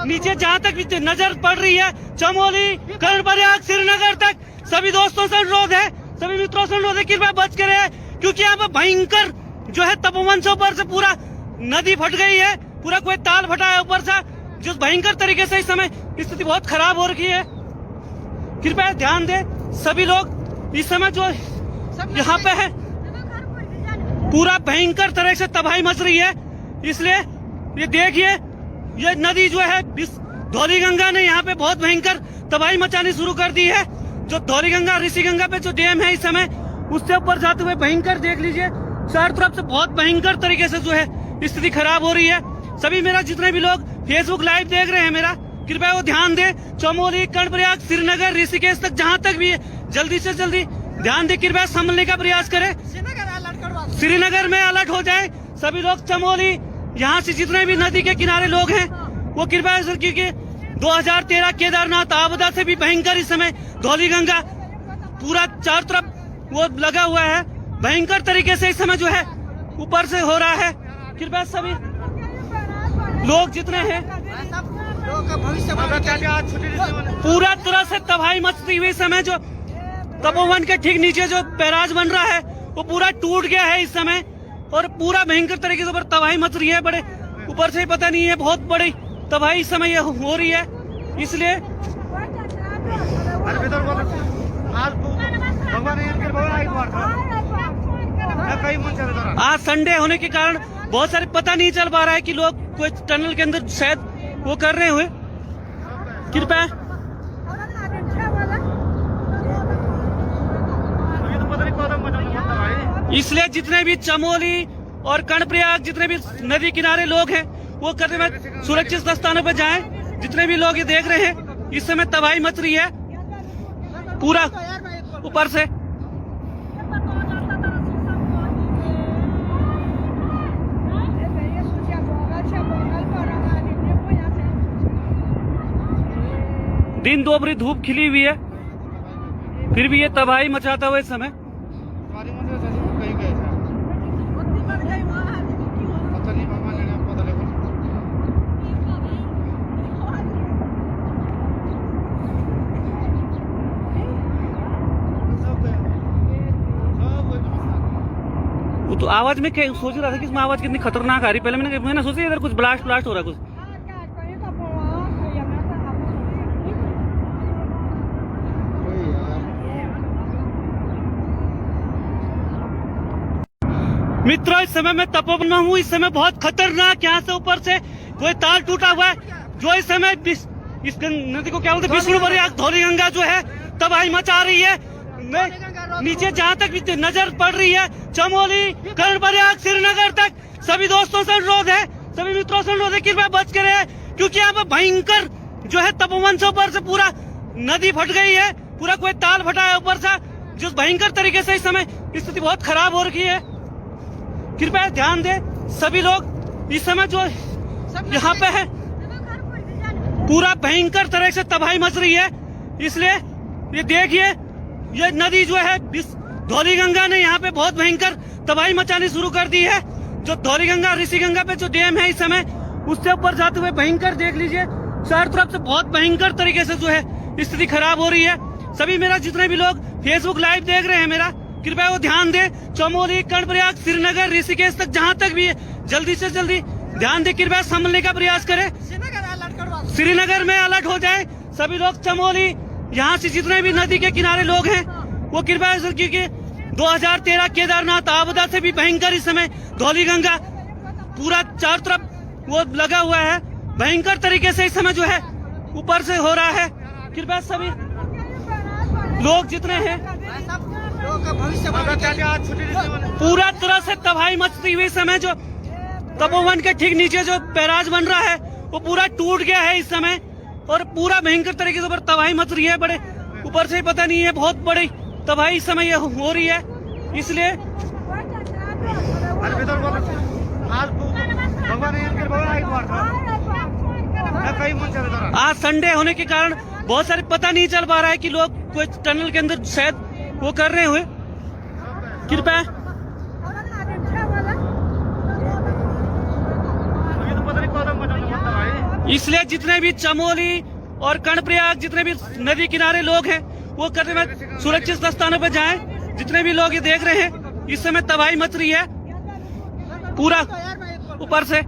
नीचे जहाँ तक नजर पड़ रही है, चमोली, कर्णप्रयाग, श्रीनगर तक सभी दोस्तों से अनुरोध है, सभी मित्रों से अनुरोध है, कृपया बच कर रहे, क्योंकि यहाँ पर भयंकर जो है तपोवन से ऊपर से पूरा नदी फट गई है, पूरा कोई ताल फटा है ऊपर से, जो भयंकर तरीके से इस समय स्थिति बहुत खराब हो रखी है। कृपया ध्यान दे सभी लोग, इस समय जो यहाँ पे है पूरा भयंकर तरह से तबाही मच रही है। इसलिए ये देखिए, ये नदी जो है धौली गंगा ने यहाँ पे बहुत भयंकर तबाही मचानी शुरू कर दी है। जो धौली गंगा ऋषि गंगा पे जो डैम है इस समय, उससे ऊपर जाते हुए भयंकर देख लीजिए, चारों तरफ से बहुत भयंकर तरीके से जो है स्थिति खराब हो रही है। सभी मेरा जितने भी लोग फेसबुक लाइव देख रहे हैं, मेरा कृपया वो ध्यान दे, चमोली, कर्णप्रयाग, श्रीनगर, ऋषिकेश तक जहाँ तक भी है, जल्दी से जल्दी ध्यान दे, कृपया संभलने का प्रयास करें। श्रीनगर में अलर्ट हो जाए सभी लोग। चमोली, यहाँ से जितने भी नदी के किनारे लोग हैं वो कृपया, क्योंकि 2013 केदारनाथ आपदा से भी भयंकर इस समय धौली गंगा पूरा चारों तरफ वो लगा हुआ है, भयंकर तरीके से इस समय जो है ऊपर से हो रहा है। कृपया सभी लोग जितने हैं, पूरा तरह से तबाही मचती हुई समय जो तपोवन के ठीक नीचे जो बैराज बन रहा है वो पूरा टूट गया है इस समय, और पूरा भयंकर तरीके से ऊपर तबाही मच रही है। बड़े ऊपर से पता नहीं है, बहुत बड़ी तबाही इस समय ये हो रही है। इसलिए आज संडे होने के कारण बहुत सारे पता नहीं चल पा रहा है कि लोग कोई टनल के अंदर शायद वो कर रहे हुए। कृपया इसलिए जितने भी चमोली और कर्णप्रयाग जितने भी नदी किनारे लोग हैं वो करने में सुरक्षित स्थानों पर जाएं। जितने भी लोग ये देख रहे हैं, इस समय तबाही मच रही है पूरा ऊपर से। दिन दोपहरी धूप खिली हुई है, फिर भी ये तबाही मचाता हुआ इस समय। वो तो आवाज में सोच रहा था कि इसमें आवाज कितनी खतरनाक आ रही। पहले मैंने सोचा इधर कुछ ब्लास्ट हो रहा है कुछ। मित्रों, इस समय मैं तपोवन में हूँ। इस समय बहुत खतरनाक यहाँ से ऊपर से कोई तार टूटा हुआ है, जो इस समय इस नदी को क्या बोलते हैं, विष्णु प्रयाग धौली गंगा जो है तबाही मचा रही है। नीचे जहाँ तक नजर पड़ रही है, चमोली, कर्णप्रयाग, श्रीनगर तक सभी दोस्तों से अनुरोध है, सभी मित्रों से अनुरोध है, कृपया बच कर रहे, क्योंकि यहाँ पर भयंकर जो है तपोवन से ऊपर से पूरा नदी फट गई है, पूरा कोई ताल फटा है ऊपर से, जो भयंकर तरीके से इस समय स्थिति बहुत खराब हो रखी है। कृपया ध्यान दे सभी लोग, इस समय जो यहाँ पे है पूरा भयंकर तरह से तबाही मच रही है। इसलिए ये देखिए, ये नदी जो है धौली गंगा ने यहाँ पे बहुत भयंकर तबाही मचानी शुरू कर दी है। जो धौली गंगा ऋषि गंगा पे जो डैम है इस समय, उससे ऊपर जाते हुए भयंकर देख लीजिए, चारों तरफ से बहुत भयंकर तरीके से जो है स्थिति खराब हो रही है। सभी मेरा जितने भी लोग फेसबुक लाइव देख रहे हैं, मेरा कृपया वो ध्यान दे, चमोली, कर्णप्रयाग, श्रीनगर, ऋषिकेश तक जहाँ तक भी है, जल्दी से जल्दी ध्यान दे, कृपया संभलने का प्रयास करें। श्रीनगर में अलर्ट हो जाए सभी लोग। चमोली, यहाँ से जितने भी नदी के किनारे लोग हैं वो कृपया, क्योंकि 2013 केदारनाथ आपदा से भी भयंकर इस समय धौली गंगा पूरा चारों तरफ वो लगा हुआ है, भयंकर तरीके से इस समय जो है ऊपर से हो रहा है। कृपया सभी लोग जितने हैं, पूरा तरह से तबाही मचती हुई समय जो तपोवन के ठीक नीचे जो बैराज बन रहा है वो पूरा टूट गया है इस समय, और पूरा भयंकर तरीके से ऊपर तबाही मच रही है। बड़े ऊपर से पता नहीं है, बहुत बड़ी तबाही इस समय ये हो रही है। इसलिए आज संडे होने के कारण बहुत सारे पता नहीं चल पा रहा है कि लोग कोई टनल के अंदर शायद वो कर रहे हुए। कृपया इसलिए जितने भी चमोली और कर्णप्रयाग जितने भी नदी किनारे लोग हैं वो करने में सुरक्षित स्थानों पर जाएं। जितने भी लोग ये देख रहे हैं इस समय तबाही मच रही है पूरा ऊपर से।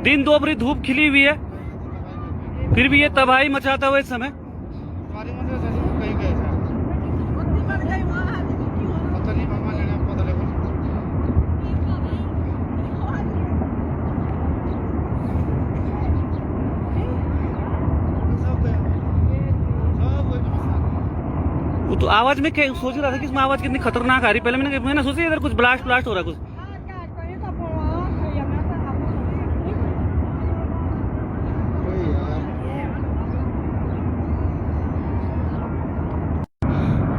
दिन दोपहरी धूप खिली हुई है फिर भी ये तबाही मचाता हुआ इस समय। वो तो आवाज में सोच रहा था कि इसमें आवाज कितनी खतरनाक आ रही। पहले मैंने सोचा इधर कुछ ब्लास्ट हो रहा कुछ।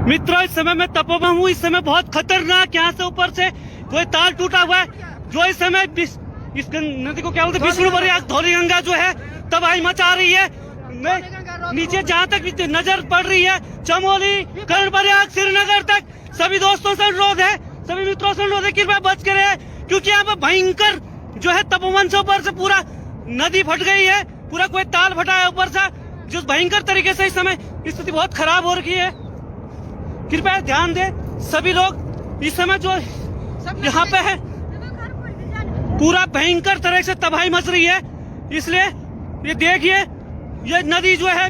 मित्रों इस समय मैं तपोवन हूँ। इस समय बहुत खतरनाक यहाँ से ऊपर से कोई तार टूटा हुआ है जो इस समय इस नदी को क्या बोलते हैं विष्णुपुरी धौली गंगा जो है तबाही मचा रही है। नीचे जहाँ तक नजर पड़ रही है चमोली कर्णप्रयाग श्रीनगर तक सभी दोस्तों से अनुरोध है, सभी मित्रों से अनुरोध है कृपया बच के रहे क्योंकि यहाँ पर भयंकर जो है तपोवन से ऊपर से पूरा नदी फट गई है। पूरा कोई ताल फटा है ऊपर से जो भयंकर तरीके से इस समय स्थिति बहुत खराब हो रखी है। कृपया ध्यान दें सभी लोग इस समय जो यहाँ पे है पूरा भयंकर तरह से तबाही मच रही है। इसलिए ये देखिए ये नदी जो है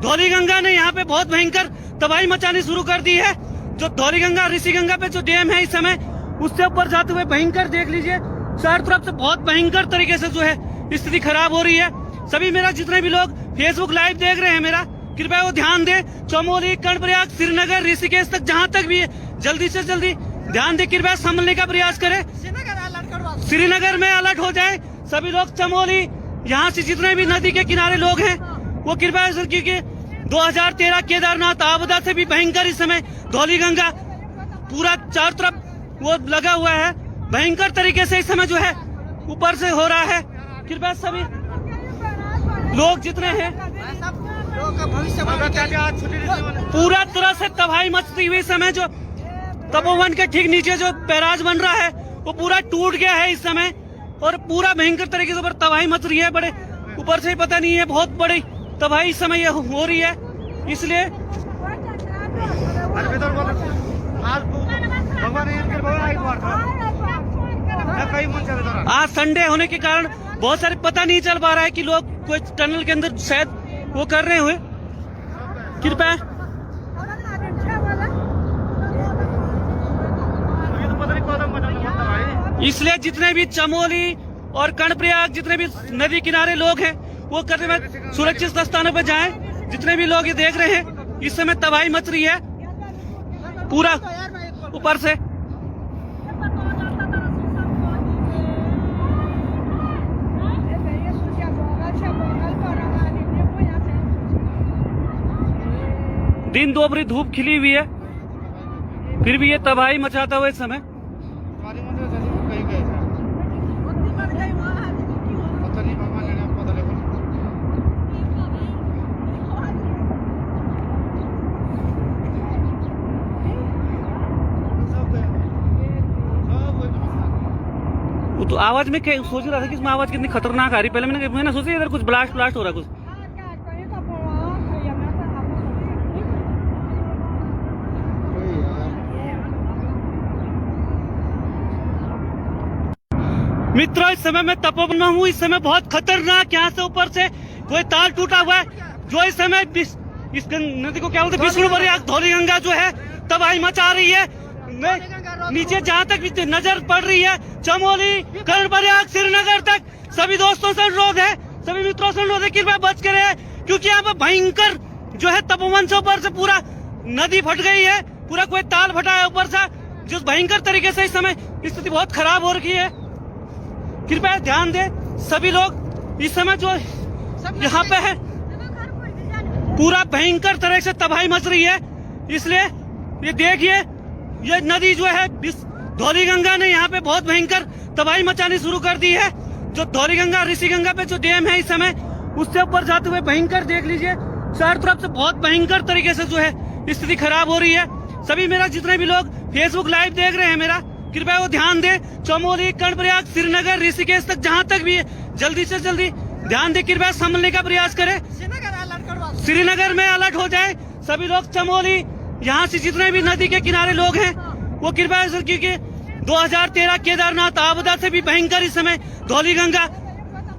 धौली गंगा ने यहाँ पे बहुत भयंकर तबाही मचानी शुरू कर दी है। जो धौली गंगा ऋषि गंगा पे जो डैम है इस समय उससे ऊपर जाते हुए भयंकर देख लीजिए चारों तरफ से बहुत भयंकर तरीके से जो है स्थिति खराब हो रही है। सभी मेरा जितने भी लोग फेसबुक लाइव देख रहे हैं मेरा कृपया वो ध्यान दें चमोली कर्णप्रयाग श्रीनगर ऋषिकेश तक जहां तक भी है जल्दी से जल्दी ध्यान दें कृपया संभलने का प्रयास करें। श्रीनगर में अलर्ट हो जाए सभी लोग। चमोली यहाँ से जितने भी नदी के किनारे लोग हैं वो कृपया क्योंकि 2013 केदारनाथ आपदा से भी भयंकर इस समय धौली गंगा पूरा चारों तरफ वो लगा हुआ है भयंकर तरीके से इस समय जो है ऊपर से हो रहा है। कृपया सभी लोग जितने हैं पूरा तरह से तबाही मचती हुई समय जो तपोवन के ठीक नीचे जो बैराज बन रहा है वो पूरा टूट गया है इस समय और पूरा भयंकर तरीके से ऊपर तबाही मच रही है। बड़े ऊपर से पता नहीं है बहुत बड़ी तबाही इस समय हो रही है। इसलिए आज संडे होने के कारण बहुत सारे पता नहीं चल पा रहा है कि लोग कोई टनल के अंदर शायद वो कर रहे हुए। कृपया इसलिए जितने भी चमोली और कर्णप्रयाग जितने भी नदी किनारे लोग हैं वो करने में सुरक्षित स्थानों पर जाएं। जितने भी लोग ये देख रहे हैं इस समय तबाही मच रही है पूरा ऊपर से। दिन दोपहरी धूप खिली हुई है फिर भी ये तबाही मचाता हुआ इस समय। वो तो आवाज में सोच रहा था कि इसमें आवाज कितनी खतरनाक आ रही। पहले मैंने सोचा इधर कुछ ब्लास्ट हो रहा कुछ। मित्रों इस समय मैं तपोवन में हूँ। इस समय बहुत खतरनाक यहाँ से ऊपर से कोई तार टूटा हुआ है जो इस समय इस नदी को क्या बोलते हैं विष्णुपुरी धौली गंगा जो है तबाही मचा रही है। नीचे जहाँ तक नजर पड़ रही है चमोली कर्णप्रयाग श्रीनगर तक सभी दोस्तों से अनुरोध है, सभी मित्रों से अनुरोध है कृपया बच के रहे क्योंकि यहाँ पर भयंकर जो है तपोवन से ऊपर से पूरा नदी फट गई है। पूरा कोई ताल फटा है ऊपर से जो भयंकर तरीके से इस समय स्थिति बहुत खराब हो रखी है। कृपया ध्यान दें सभी लोग इस समय जो यहाँ पे है पूरा भयंकर तरह से तबाही मच रही है। इसलिए ये देखिए ये नदी जो है धौली गंगा ने यहाँ पे बहुत भयंकर तबाही मचानी शुरू कर दी है। जो धौली गंगा ऋषि गंगा पे जो डैम है इस समय उससे ऊपर जाते हुए भयंकर देख लीजिए चारों तरफ से बहुत भयंकर तरीके से जो है स्थिति खराब हो रही है। सभी मेरा जितने भी लोग फेसबुक लाइव देख रहे हैं मेरा कृपया वो ध्यान दें। चमोली, कर्णप्रयाग, श्रीनगर, ऋषिकेश तक जहां तक भी है जल्दी से जल्दी ध्यान दें, कृपया संभलने का प्रयास करें। श्रीनगर में अलर्ट हो जाए सभी लोग। चमोली यहाँ से जितने भी नदी के किनारे लोग हैं वो कृपया, क्योंकि 2013 केदारनाथ आपदा से भी भयंकर इस समय धौली गंगा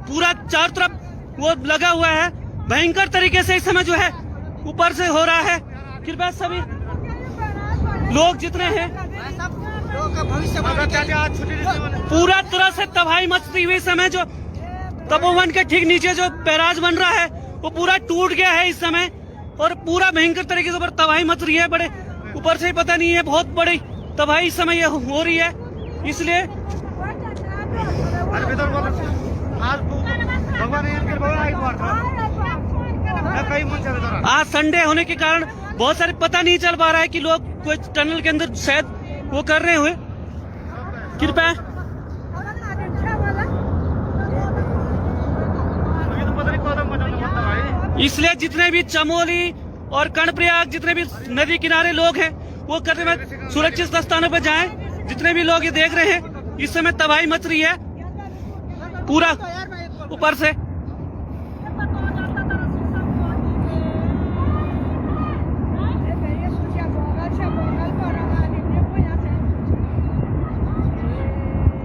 पूरा चारों तरफ वो लगा हुआ है। भयंकर तरीके से इस समय जो है ऊपर से हो रहा है। कृपया सभी लोग जितने हैं पूरा तरह से तबाही मचती हुई समय जो तपोवन के ठीक नीचे जो बैराज बन रहा है वो पूरा टूट गया है इस समय और पूरा भयंकर तरीके से ऊपर तबाही मच रही है। बड़े ऊपर से पता नहीं है बहुत बड़ी तबाही इस समय ये हो रही है। इसलिए आज संडे होने के कारण बहुत सारे पता नहीं चल पा रहा है कि लोग कोई टनल के अंदर शायद वो कर रहे हुए। कृपया इसलिए जितने भी चमोली और कर्णप्रयाग जितने भी नदी किनारे लोग हैं वो करने में सुरक्षित स्थानों पर जाएं। जितने भी लोग ये देख रहे हैं इस समय तबाही मच रही है पूरा ऊपर से।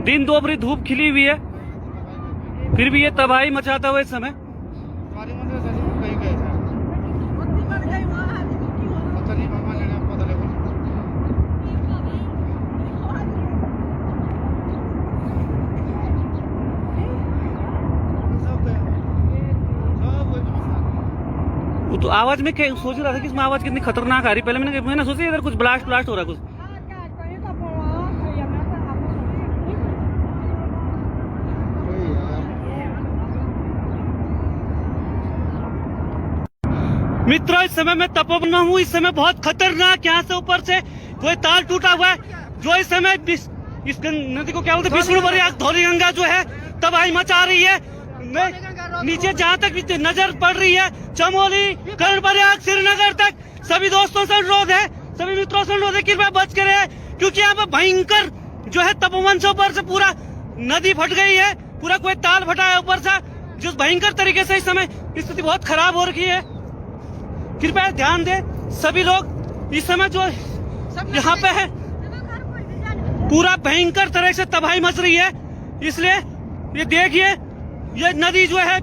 दिन दोपहरी धूप खिली हुई है फिर भी ये तबाही मचाता हुआ इस समय। तो आवाज में सोच रहा था कि इसमें आवाज कितनी खतरनाक आ रही। पहले मैंने सोचा इधर कुछ ब्लास्ट हो रहा है कुछ। मित्रों इस समय मैं तपोवन में हूँ। इस समय बहुत खतरनाक यहाँ से ऊपर से कोई तार टूटा हुआ है जो इस समय इस नदी को क्या बोलते हैं विष्णुप्रयाग धौली गंगा जो है तबाही मचा रही है। नीचे जहाँ तक भी नजर पड़ रही है चमोली, कर्णप्रयाग, श्रीनगर तक सभी दोस्तों से अनुरोध है, सभी मित्रों से अनुरोध है कृपया बच कर रहे क्योंकि यहाँ पे भयंकर जो है तपोवन से ऊपर से पूरा नदी फट गई है। पूरा कोई ताल फटा है ऊपर से जिस भयंकर तरीके से इस समय स्थिति बहुत खराब हो रखी है। कृपया ध्यान दें सभी लोग इस समय जो यहाँ पे है पूरा भयंकर तरह से तबाही मच रही है। इसलिए ये देखिए ये नदी जो है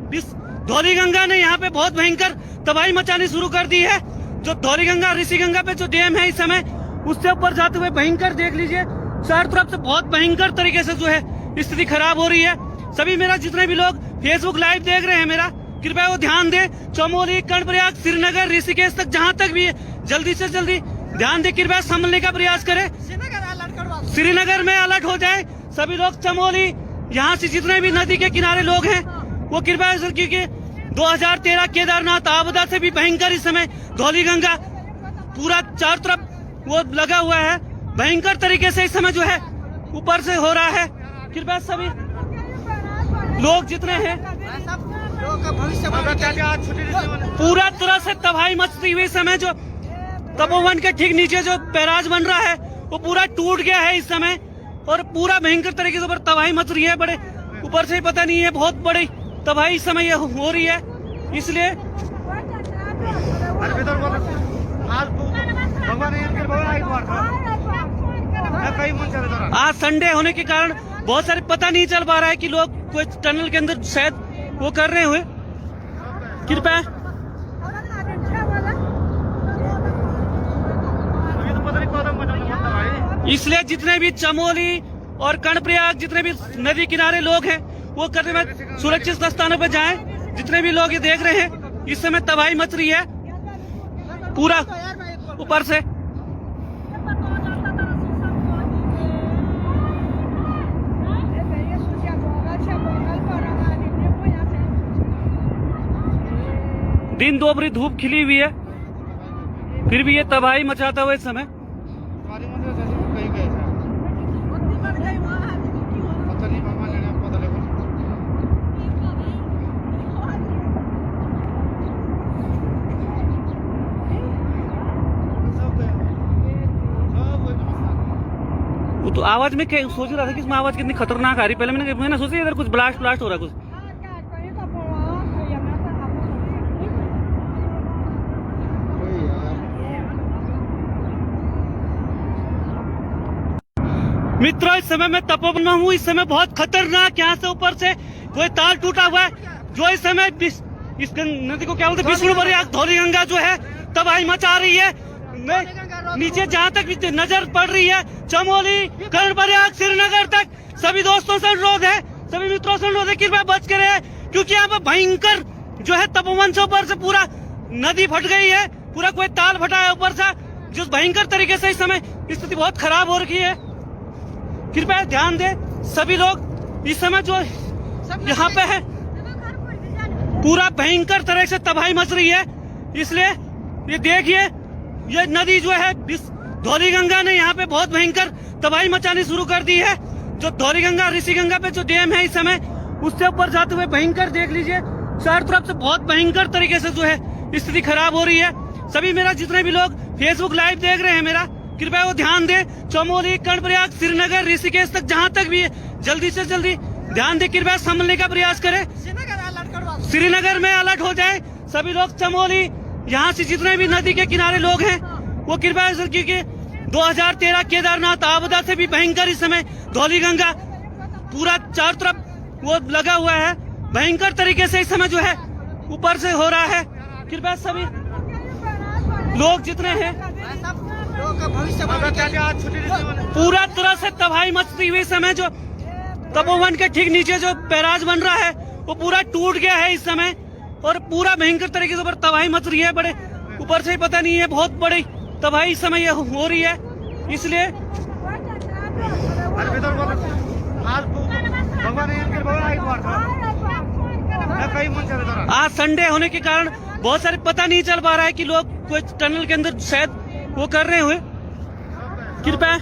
धौली गंगा ने यहाँ पे बहुत भयंकर तबाही मचानी शुरू कर दी है। जो धौली गंगा ऋषि गंगा पे जो डैम है इस समय उससे ऊपर जाते हुए भयंकर देख लीजिए चारों तरफ से बहुत भयंकर तरीके से जो है स्थिति खराब हो रही है। सभी मेरा जितने भी लोग फेसबुक लाइव देख रहे हैं मेरा कृपया वो ध्यान दें। चमोली, कर्णप्रयाग, श्रीनगर, ऋषिकेश तक जहां तक भी है जल्दी से जल्दी ध्यान दें, कृपया संभलने का प्रयास करें। श्रीनगर में अलर्ट हो जाए सभी लोग। चमोली यहाँ से जितने भी नदी के किनारे लोग हैं वो कृपया, क्योंकि 2013 केदारनाथ आपदा से भी भयंकर इस समय धौली गंगा पूरा चारों तरफ वो लगा हुआ है। भयंकर तरीके से इस समय जो है ऊपर से हो रहा है। कृपया सभी लोग जितने हैं पूरा तरह से तबाही मचती हुई समय जो तपोवन के ठीक नीचे जो बैराज बन रहा है वो पूरा टूट गया है इस समय और पूरा भयंकर तरीके से ऊपर तबाही मच रही है। बड़े ऊपर से पता नहीं है बहुत बड़ी तबाही इस समय ये हो रही है। इसलिए आज संडे होने के कारण बहुत सारे पता नहीं चल पा रहा है कि लोग कोई टनल के अंदर शायद वो कर रहे हुए। कृपया इसलिए जितने भी चमोली और कर्णप्रयाग जितने भी नदी किनारे लोग हैं वो करने में सुरक्षित स्थानों पर जाएं। जितने भी लोग ये देख रहे हैं इस समय तबाही मच रही है पूरा ऊपर से। दिन दोपहरी धूप खिली हुई है फिर भी ये तबाही मचाता हुआ इस समय। वो तो आवाज में सोच रहा था कि इसमें आवाज कितनी खतरनाक आ रही। पहले मैंने सोचा इधर कुछ ब्लास्ट हो रहा कुछ। मित्रों, इस समय मैं तपोवन में हूँ। इस समय बहुत खतरनाक यहाँ से ऊपर से कोई तार टूटा हुआ है, जो इस समय इस नदी को क्या बोलते हैं, विष्णु प्रयाग धौली गंगा जो है तबाही मचा रही है। नीचे जहाँ तक नजर पड़ रही है, चमोली, कर्णप्रयाग, श्रीनगर तक सभी दोस्तों से अनुरोध है, सभी मित्रों से अनुरोध है, कृपया बच के रहे, क्योंकि यहाँ पर भयंकर जो है तपोवन से ऊपर से पूरा नदी फट गई है, पूरा कोई ताल फटा है ऊपर से, जो भयंकर तरीके से इस समय स्थिति बहुत खराब हो रखी है। कृपया ध्यान दे सभी लोग। इस समय जो यहाँ पे है पूरा भयंकर तरह से तबाही मच रही है। इसलिए ये देखिए, ये नदी जो है धौली गंगा ने यहाँ पे बहुत भयंकर तबाही मचानी शुरू कर दी है। जो धौली गंगा ऋषि गंगा पे जो डैम है इस समय, उससे ऊपर जाते हुए भयंकर देख लीजिए, चारों तरफ से बहुत भयंकर तरीके से जो है स्थिति खराब हो रही है। सभी मेरा जितने भी लोग फेसबुक लाइव देख रहे हैं मेरा, कृपया वो ध्यान दे। चमोली, कर्णप्रयाग, श्रीनगर, ऋषिकेश तक जहाँ तक भी है, जल्दी से जल्दी ध्यान दे, कृपया संभलने का प्रयास करें। श्रीनगर में अलर्ट हो जाए सभी लोग। चमोली, यहाँ से जितने भी नदी के किनारे लोग हैं वो कृपया, क्योंकि 2013 केदारनाथ आपदा से भी भयंकर इस समय धौली गंगा पूरा चारों तरफ वो लगा हुआ है, भयंकर तरीके से इस समय जो है ऊपर से हो रहा है। कृपया सभी लोग जितने हैं पूरा तरह से तबाही मचती हुई समय, जो तपोवन के ठीक नीचे जो बैराज बन रहा है वो पूरा टूट गया है इस समय, और पूरा भयंकर तरीके से ऊपर तबाही मच रही है। बड़े ऊपर से ही पता नहीं है, बहुत बड़ी तबाही इस समय हो रही है। इसलिए आज संडे होने के कारण बहुत सारे पता नहीं चल पा रहा है कि लोग कोई टनल के अंदर शायद वो कर रहे हुए। कृपया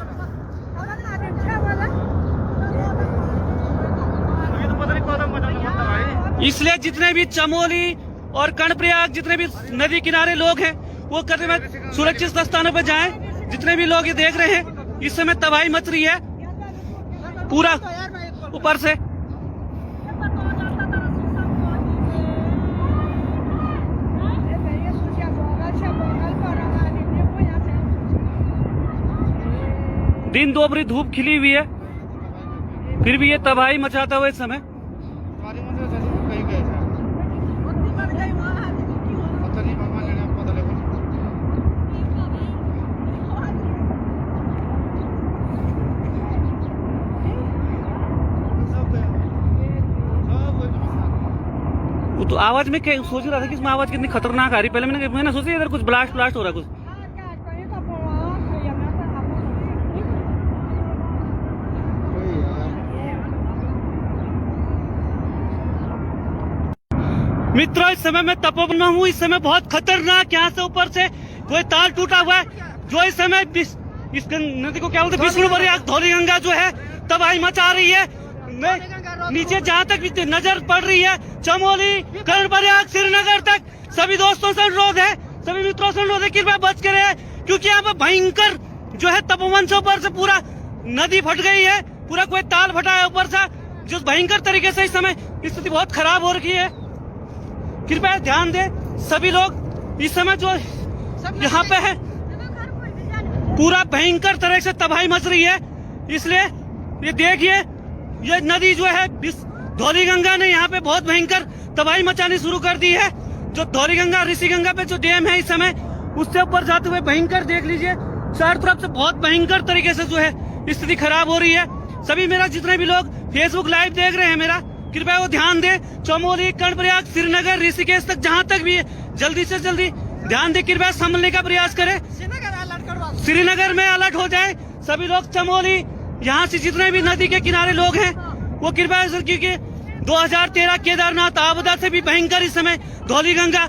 इसलिए जितने भी चमोली और कर्णप्रयाग, जितने भी नदी किनारे लोग हैं वो करते हुए सुरक्षित स्थानों पर जाएं। जितने भी लोग ये देख रहे हैं इस समय तबाही मच रही है पूरा ऊपर से। दिन दोपहरी धूप खिली हुई है, फिर भी ये तबाही मचाता हुआ इस समय। वो तो आवाज में सोच रहा था कि इसमें आवाज कितनी खतरनाक आ रही। पहले मैंने सोचा इधर कुछ ब्लास्ट हो रहा कुछ। मित्रों, इस समय मैं तपोवन में हूँ। इस समय बहुत खतरनाक यहाँ से ऊपर से कोई तार टूटा हुआ है, जो इस समय इस नदी को क्या बोलते हैं, विष्णु प्रयाग धौली गंगा जो है तबाही मचा रही है। नीचे जहाँ तक नजर पड़ रही है, चमोली, कर्णप्रयाग, श्रीनगर तक सभी दोस्तों से अनुरोध है, सभी मित्रों से अनुरोध है, कृपया बच के रहे, क्योंकि यहाँ पर भयंकर जो है तपोवन से ऊपर से पूरा नदी फट गई है, पूरा कोई ताल फटा है ऊपर से, जो भयंकर तरीके से इस समय स्थिति बहुत खराब हो रखी है। कृपया ध्यान दे सभी लोग। इस समय जो यहाँ पे है पूरा भयंकर तरह से तबाही मच रही है। इसलिए ये देखिए, ये नदी जो है धौली गंगा ने यहाँ पे बहुत भयंकर तबाही मचानी शुरू कर दी है। जो धौली गंगा ऋषि गंगा पे जो डैम है इस समय, उससे ऊपर जाते हुए भयंकर देख लीजिए, चारों तरफ से बहुत भयंकर तरीके से जो है स्थिति खराब हो रही है। सभी मेरा जितने भी लोग फेसबुक लाइव देख रहे हैं मेरा, कृपया वो ध्यान दे। चमोली, कर्णप्रयाग, श्रीनगर, ऋषिकेश तक जहाँ तक भी है, जल्दी से जल्दी ध्यान दे, कृपया संभलने का प्रयास करें। श्रीनगर में अलर्ट हो जाए सभी लोग। चमोली, यहाँ से जितने भी नदी के किनारे लोग हैं वो कृपया, क्योंकि 2013 केदारनाथ आपदा से भी भयंकर इस समय धौली गंगा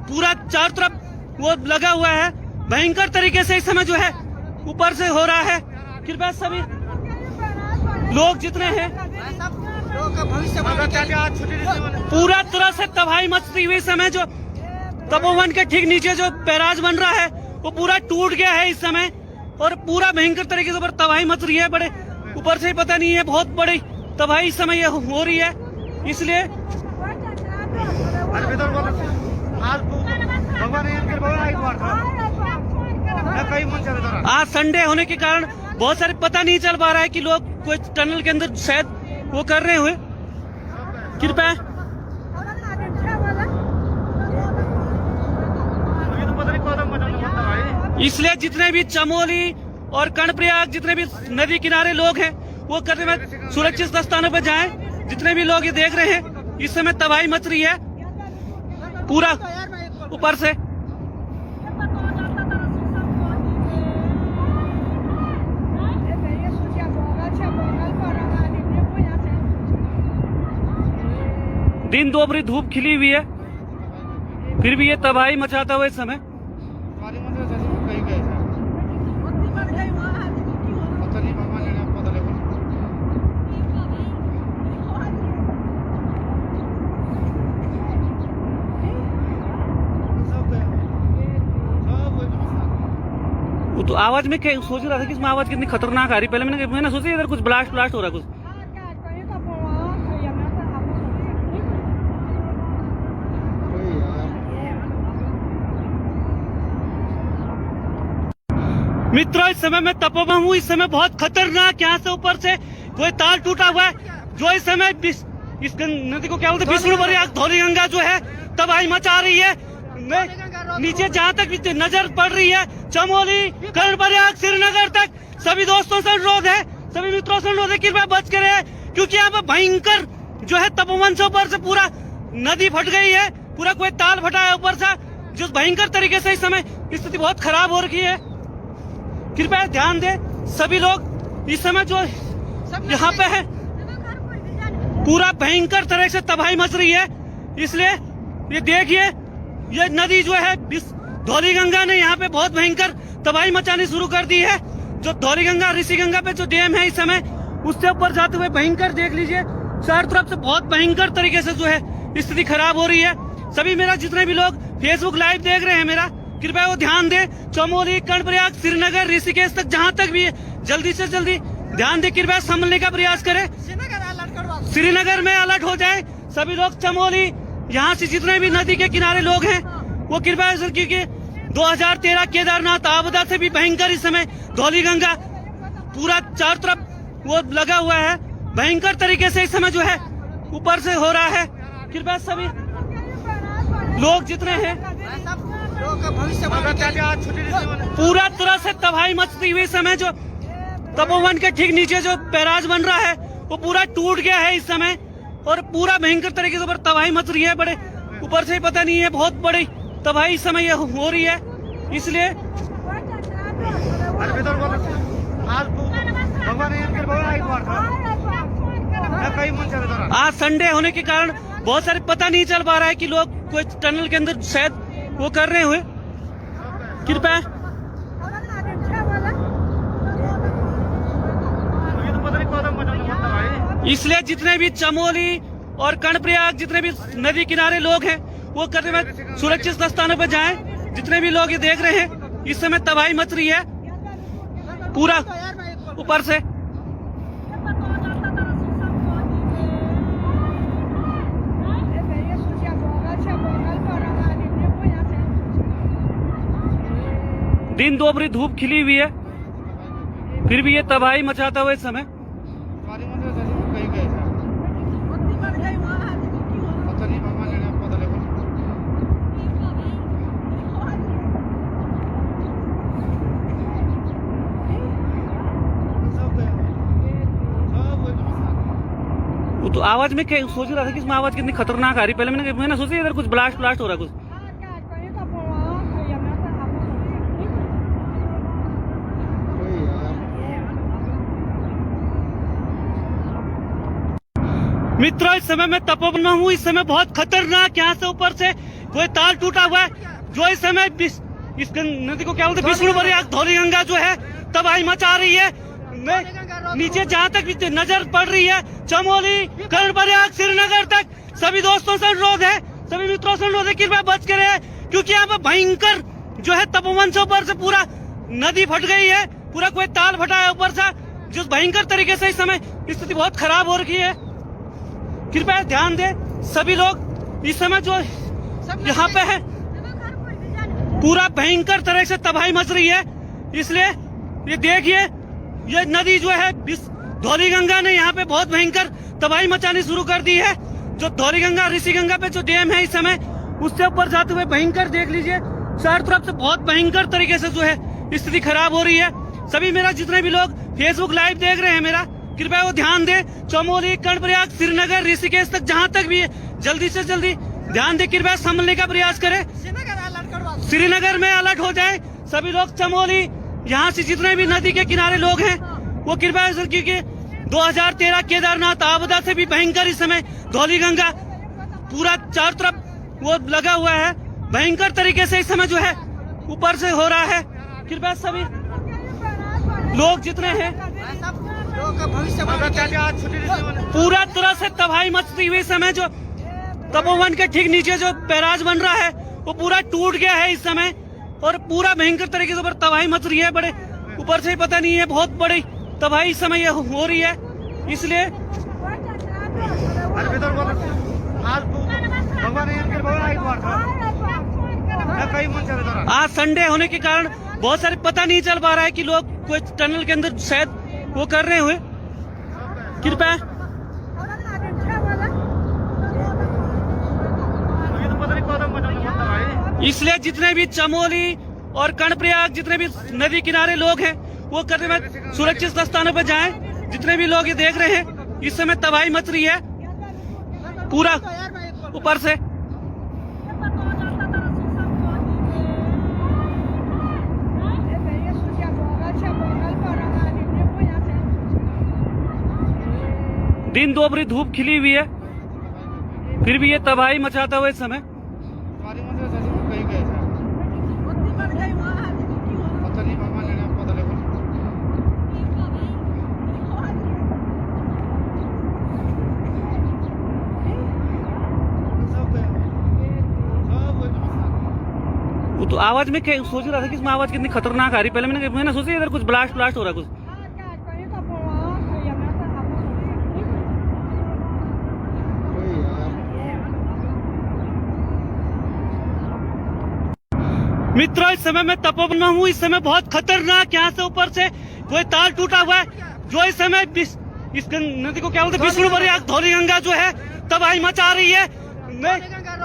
पूरा चारों तरफ वो लगा हुआ है, भयंकर तरीके से इस समय जो है ऊपर से हो रहा है। कृपया सभी लोग जितने हैं पूरा तरह से तबाही मचती हुई समय, जो तपोवन के ठीक नीचे जो बैराज बन रहा है वो पूरा टूट गया है इस समय, और पूरा भयंकर तरीके से ऊपर तबाही मच रही है। बड़े ऊपर से पता नहीं है, बहुत बड़ी तबाही इस समय हो रही है। इसलिए आज संडे होने के कारण बहुत सारे पता नहीं चल पा रहा है कि लोग कोई टनल के अंदर शायद वो कर रहे हुए। कृपया इसलिए जितने भी चमोली और कर्णप्रयाग जितने भी नदी किनारे लोग हैं वो करने में सुरक्षित स्थानों पर जाएं। जितने भी लोग ये देख रहे हैं इस समय तबाही मच रही है पूरा ऊपर से। दिन दोपहरी धूप खिली हुई है, फिर भी ये तबाही मचाता हुआ इस समय। वो तो आवाज में सोच रहा था कि इसमें आवाज कितनी खतरनाक आ रही। पहले मैंने सोचा इधर कुछ ब्लास्ट हो रहा कुछ। मित्रों इस समय मैं तपोवन हूँ। इस समय बहुत खतरनाक यहाँ से ऊपर से कोई तार टूटा हुआ है जो इस समय इस नदी को क्या बोलते हैं, विष्णु प्रयाग धौली गंगा जो है तबाही मचा रही है। नीचे जहाँ तक नजर पड़ रही है चमोली कर्णप्रयाग श्रीनगर तक सभी दोस्तों से अनुरोध है, सभी मित्रों से अनुरोध है कृपया बच कर रहे, क्योंकि यहाँ पे भयंकर जो है तपोवन से ऊपर से पूरा नदी फट गई है, पूरा कोई ताल फटा है ऊपर से, जो भयंकर तरीके से इस समय स्थिति बहुत खराब हो रखी है। कृपया ध्यान दें सभी लोग। इस समय जो यहाँ पे है पूरा भयंकर तरह से तबाही मच रही है। इसलिए ये देखिए ये नदी जो है धौली गंगा ने यहाँ पे बहुत भयंकर तबाही मचानी शुरू कर दी है। जो धौली गंगा ऋषि गंगा पे जो डैम है इस समय उससे ऊपर जाते हुए भयंकर देख लीजिए चारों तरफ से बहुत भयंकर तरीके से जो है स्थिति खराब हो रही है। सभी मेरा जितने भी लोग फेसबुक लाइव देख रहे हैं मेरा कृपया वो ध्यान दें। चमोली कर्णप्रयाग श्रीनगर ऋषिकेश तक जहाँ तक भी जल्दी से जल्दी ध्यान दें, कृपया संभलने का प्रयास करें। श्रीनगर में अलर्ट हो जाए सभी लोग। चमोली यहाँ से जितने भी नदी के किनारे लोग हैं वो कृपया, क्योंकि 2013 केदारनाथ आपदा से भी भयंकर इस समय धौली गंगा पूरा चारों तरफ वो लगा हुआ है। भयंकर तरीके से इस समय जो है ऊपर से हो रहा है। कृपया सभी लोग जितने हैं पूरा तरह से तबाही मचती हुई समय जो तपोवन के ठीक नीचे जो बैराज बन रहा है वो पूरा टूट गया है इस समय और पूरा भयंकर तरीके से ऊपर तबाही मच रही है। बड़े ऊपर से पता नहीं है, बहुत बड़ी तबाही इस समय हो रही है। इसलिए आज संडे होने के कारण बहुत सारे पता नहीं चल पा रहा है कि लोग कोई टनल के अंदर शायद वो कर रहे हुए। कृपया इसलिए जितने भी चमोली और कर्णप्रयाग जितने भी नदी किनारे लोग हैं वो करने में सुरक्षित स्थानों पर जाएं। जितने भी लोग ये देख रहे हैं इस समय तबाही मच रही है पूरा ऊपर से। दिन दोपहरी धूप खिली हुई है, फिर भी ये तबाही मचाता हुआ इस समय। वो तो आवाज में सोच रहा था कि इसमें आवाज कितनी खतरनाक आ रही। पहले मैंने सोचा इधर कुछ ब्लास्ट हो रहा कुछ। मित्रों इस समय मैं तपोवन में हूँ। इस समय बहुत खतरनाक यहाँ से ऊपर से कोई तार टूटा हुआ है जो इस समय इस नदी को क्या बोलते हैं, विष्णु प्रयाग धौली गंगा जो है तबाही मचा रही है। नीचे जहाँ तक नजर पड़ रही है चमोली कर्णप्रयाग श्रीनगर तक सभी दोस्तों से अनुरोध है, सभी मित्रों से अनुरोध है कृपया बच कर रहे, क्योंकि यहाँ पे भयंकर जो है तपोवन से ऊपर से पूरा नदी फट गई है, पूरा कोई ताल फटा है ऊपर से, जो भयंकर तरीके से इस समय स्थिति बहुत खराब हो रखी है। कृपया ध्यान दें सभी लोग, इस समय जो यहाँ पे है पूरा भयंकर तरह से तबाही मच रही है। इसलिए ये देखिए, ये नदी जो है धौली गंगा ने यहाँ पे बहुत भयंकर तबाही मचानी शुरू कर दी है। जो धौली गंगा ऋषि गंगा पे जो डैम है इस समय, उससे ऊपर जाते हुए भयंकर देख लीजिए, चारों तरफ से बहुत भयंकर तरीके से जो है स्थिति खराब हो रही है। सभी मेरा जितने भी लोग फेसबुक लाइव देख रहे हैं मेरा, कृपया वो ध्यान दें। चमोली, कर्णप्रयाग, श्रीनगर, ऋषिकेश तक जहां तक भी है, जल्दी से जल्दी ध्यान दें, कृपया संभलने का प्रयास करें। श्रीनगर में अलर्ट हो जाए सभी लोग। चमोली, यहाँ से जितने भी नदी के किनारे लोग हैं वो कृपया, क्योंकि 2013 केदारनाथ आपदा से भी भयंकर इस समय धौली गंगा पूरा चारों तरफ वो लगा हुआ है। भयंकर तरीके से इस समय जो है ऊपर से हो रहा है। कृपया सभी लोग जितने हैं पूरा तरह से तबाही मचती हुई समय, जो तपोवन के ठीक नीचे जो बैराज बन रहा है वो पूरा टूट गया है इस समय, और पूरा भयंकर तरीके से ऊपर तबाही मच रही है। बड़े ऊपर से ही पता नहीं है, बहुत बड़ी तबाही इस समय हो रही है। इसलिए आज संडे होने के कारण बहुत सारे पता नहीं चल पा रहा है कि लोग कोई टनल के अंदर शायद वो कर रहे हुए। कृपया इसलिए जितने भी चमोली और कर्णप्रयाग जितने भी नदी किनारे लोग हैं वो करने में सुरक्षित स्थानों पर जाएं। जितने भी लोग ये देख रहे हैं इस समय तबाही मच रही है पूरा ऊपर से। दिन दोपहरी धूप खिली हुई है, फिर भी ये तबाही मचाता हुआ इस समय। वो तो आवाज में सोच रहा था कि इसमें आवाज कितनी खतरनाक आ रही। पहले मैंने सोचा इधर कुछ ब्लास्ट हो रहा है कुछ। मित्रों, इस समय मैं तपोवन में हूँ। इस समय बहुत खतरनाक यहाँ से ऊपर से कोई तार टूटा हुआ है, जो इस समय इस नदी को क्या बोलते हैं, विष्णुपुरी धौली गंगा जो है तबाही मचा रही है।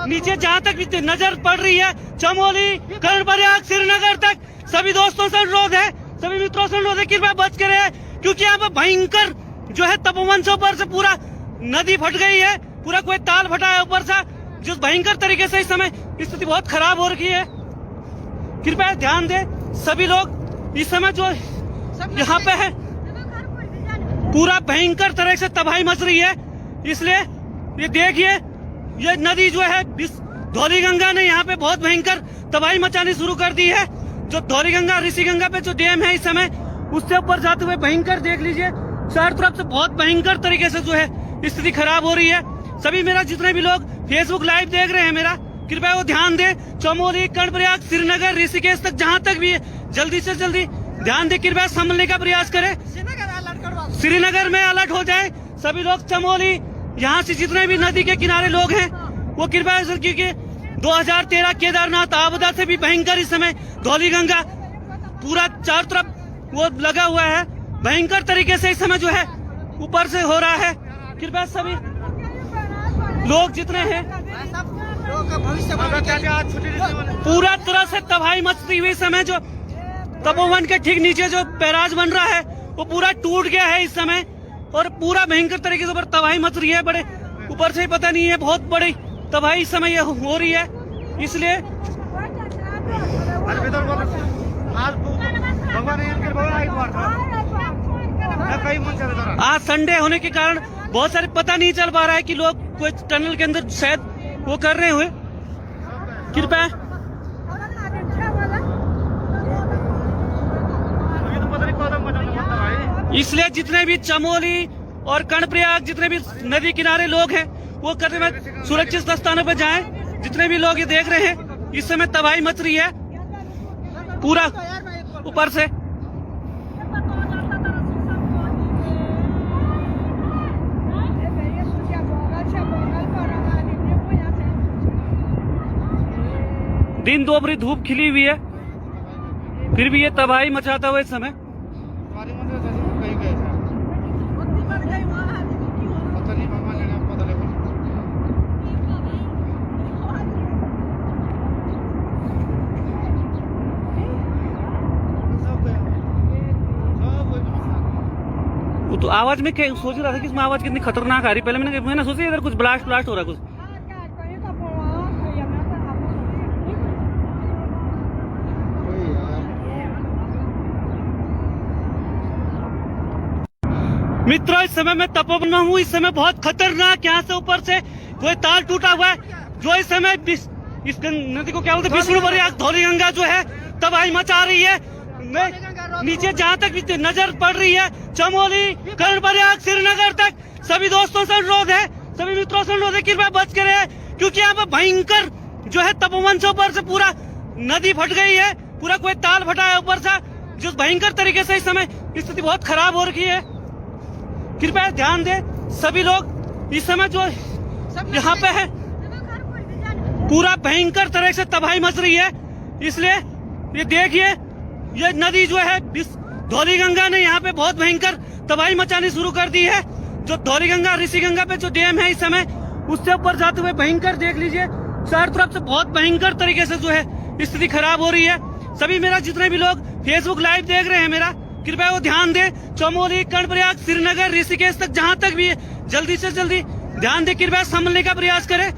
नीचे जहाँ तक भी नजर पड़ रही है, चमोली, कर्णप्रयाग, श्रीनगर तक सभी दोस्तों से अनुरोध है, सभी मित्रों से अनुरोध है, कृपया बच के रहे, क्योंकि यहाँ पे भयंकर जो है तपोवन से ऊपर से पूरा नदी फट गई है। पूरा कोई ताल फटा है ऊपर से, जो भयंकर तरीके से इस समय स्थिति बहुत खराब हो रखी है। कृपया ध्यान दें सभी लोग, इस समय जो यहाँ पे है पूरा भयंकर तरह से तबाही मच रही है। इसलिए ये देखिए, ये नदी जो है धौली गंगा ने यहाँ पे बहुत भयंकर तबाही मचानी शुरू कर दी है। जो धौली गंगा ऋषि गंगा पे जो डैम है इस समय, उससे ऊपर जाते हुए भयंकर देख लीजिए, चारों तरफ से बहुत भयंकर तरीके से जो है स्थिति खराब हो रही है। सभी मेरा जितने भी लोग फेसबुक लाइव देख रहे हैं मेरा, कृपया वो ध्यान दें। चमोली, कर्णप्रयाग, श्रीनगर, ऋषिकेश तक जहां तक भी है, जल्दी से जल्दी ध्यान दें, कृपया संभलने का प्रयास करें। श्रीनगर में अलर्ट हो जाए सभी लोग। चमोली, यहाँ से जितने भी नदी के किनारे लोग हैं वो कृपया, क्योंकि 2013 केदारनाथ आपदा से भी भयंकर इस समय धौली गंगा पूरा चारों तरफ वो लगा हुआ है। भयंकर तरीके से इस समय जो है ऊपर से हो रहा है। कृपया सभी लोग जितने हैं पूरा तरह से तबाही मचती हुई समय, जो तपोवन के ठीक नीचे जो बैराज बन रहा है वो पूरा टूट गया है इस समय, और पूरा भयंकर तरीके से ऊपर तबाही मच रही है। बड़े ऊपर से ही पता नहीं है, बहुत बड़ी तबाही इस समय हो रही है। इसलिए आज संडे होने के कारण बहुत सारे पता नहीं चल पा रहा है कि लोग कोई टनल के अंदर शायद वो कर रहे हुए। कृपया इसलिए जितने भी चमोली और कर्णप्रयाग जितने भी नदी किनारे लोग हैं वो करने में सुरक्षित स्थानों पर जाएं। जितने भी लोग ये देख रहे हैं इस समय तबाही मच रही है पूरा ऊपर से। दिन दोपहरी धूप खिली हुई है, फिर भी ये तबाही मचाता हुआ इस समय। वो तो आवाज में सोच रहा था कि इसमें आवाज कितनी खतरनाक आ रही। पहले मैंने सोचा इधर कुछ ब्लास्ट हो रहा कुछ। मित्रों, इस समय मैं तपोवन में हूँ। इस समय बहुत खतरनाक यहाँ से ऊपर से कोई तार टूटा हुआ है, जो इस समय इस नदी को क्या बोलते हैं, विष्णुपुरी धौली गंगा जो है तबाही मचा रही है। नीचे जहाँ तक भी नजर पड़ रही है, चमोली, कर्णप्रयाग, श्रीनगर तक सभी दोस्तों से अनुरोध है, सभी मित्रों से अनुरोध है, कृपया बच के रहे, क्योंकि यहाँ पे भयंकर जो है तपोवन से ऊपर से पूरा नदी फट गई है, पूरा कोई ताल फटा है ऊपर से, जो भयंकर तरीके से इस समय स्थिति बहुत खराब हो रखी है। कृपया ध्यान दें सभी लोग। इस समय जो यहाँ पे है पूरा भयंकर तरह से तबाही मच रही है, इसलिए ये देखिए, ये नदी जो है धौली गंगा ने यहाँ पे बहुत भयंकर तबाही मचानी शुरू कर दी है। जो धौली गंगा ऋषि गंगा पे जो डैम है इस समय, उससे ऊपर जाते हुए भयंकर देख लीजिए, चारों तरफ से बहुत भयंकर तरीके से जो है स्थिति खराब हो रही है। सभी मेरा जितने भी लोग फेसबुक लाइव देख रहे हैं मेरा, कृपया वो ध्यान दें। चमोली, कर्णप्रयाग, श्रीनगर, ऋषिकेश तक जहाँ तक भी है, जल्दी से जल्दी ध्यान दें, कृपया संभलने का प्रयास करें।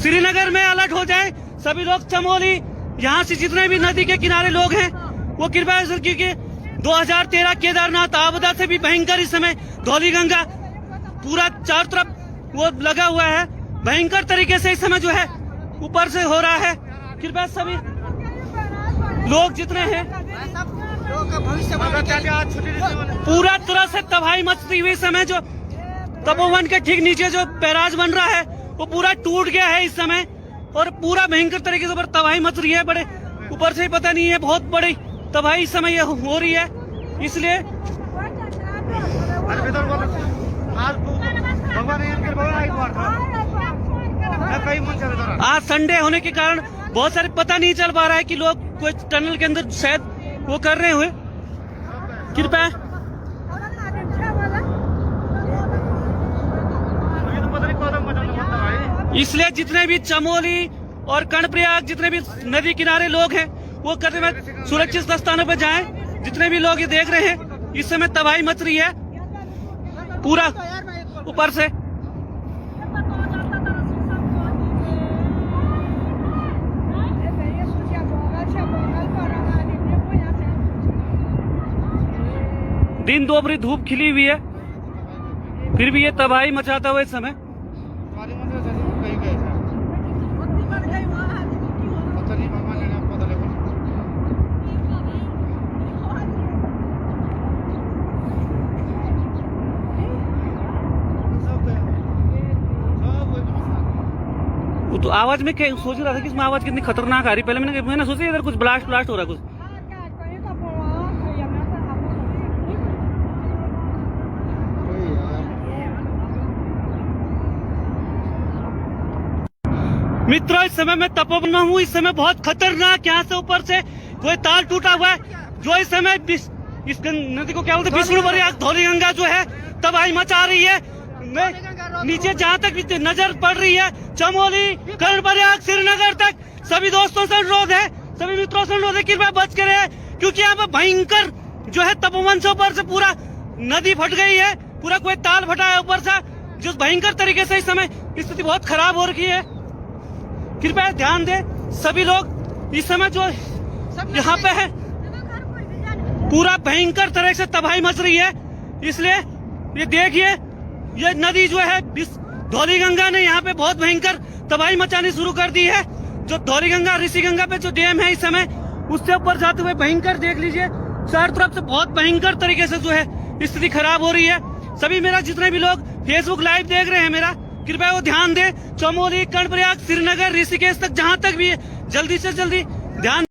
श्रीनगर में अलर्ट हो जाए सभी लोग। चमोली, यहाँ से जितने भी नदी के किनारे लोग हैं वो कृपया, क्योंकि 2013 केदारनाथ आपदा से भी भयंकर इस समय धौली गंगा पूरा चारों तरफ वो लगा हुआ है, भयंकर तरीके से इस समय जो है ऊपर से हो रहा है। कृपया सभी लोग जितने हैं पूरा तरह से तबाही मचती हुई समय, जो तपोवन के ठीक नीचे जो बैराज बन रहा है वो पूरा टूट गया है इस समय, और पूरा भयंकर तरीके से ऊपर तबाही मच रही है। बड़े ऊपर से पता नहीं है, बहुत बड़ी तबाही इस समय हो रही है। इसलिए आज संडे होने के कारण बहुत सारे पता नहीं चल पा रहा है कि लोग कोई टनल के अंदर शायद वो कर रहे हुए। कृपया इसलिए जितने भी चमोली और कर्णप्रयाग, जितने भी नदी किनारे लोग हैं वो करते हुए सुरक्षित स्थानों पर जाएं। जितने भी लोग ये देख रहे हैं, इस समय तबाही मच रही है पूरा ऊपर से। दिन दोपहरी धूप खिली हुई है, फिर भी ये तबाही मचाता हुआ इस समय। वो तो आवाज में सोच रहा था कि इसमें आवाज कितनी खतरनाक आ रही। पहले मैंने सोचा इधर कुछ ब्लास्ट हो रहा कुछ। मित्रों, इस समय मैं तपोवन में हूँ। इस समय बहुत खतरनाक यहाँ से ऊपर से कोई तार टूटा हुआ है, जो इस समय इस नदी को क्या बोलते हैं, विष्णुपुरी धौली गंगा जो है तबाही मचा रही है। नीचे जहाँ तक भी नजर पड़ रही है, चमोली, कर्णप्रयाग, श्रीनगर तक सभी दोस्तों से अनुरोध है, सभी मित्रों से अनुरोध है, कृपया बच के रहे, क्योंकि यहाँ पे भयंकर जो है तपोवन से ऊपर से पूरा नदी फट गई है, पूरा कोई ताल फटा है ऊपर से, जो भयंकर तरीके से इस समय स्थिति बहुत खराब हो रखी है। कृपया ध्यान दें सभी लोग। इस समय जो यहाँ पे है पूरा भयंकर तरह से तबाही मच रही है, इसलिए ये देखिए, ये नदी जो है धौली गंगा ने यहाँ पे बहुत भयंकर तबाही मचानी शुरू कर दी है। जो धौली गंगा ऋषि गंगा पे जो डैम है इस समय, उससे ऊपर जाते हुए भयंकर देख लीजिए, चारों तरफ से बहुत भयंकर तरीके से जो है स्थिति खराब हो रही है। सभी मेरा जितने भी लोग फेसबुक लाइव देख रहे हैं मेरा, कृपया वो ध्यान दें। चमोली, कर्णप्रयाग, श्रीनगर, ऋषिकेश तक जहाँ तक भी है, जल्दी से जल्दी ध्यान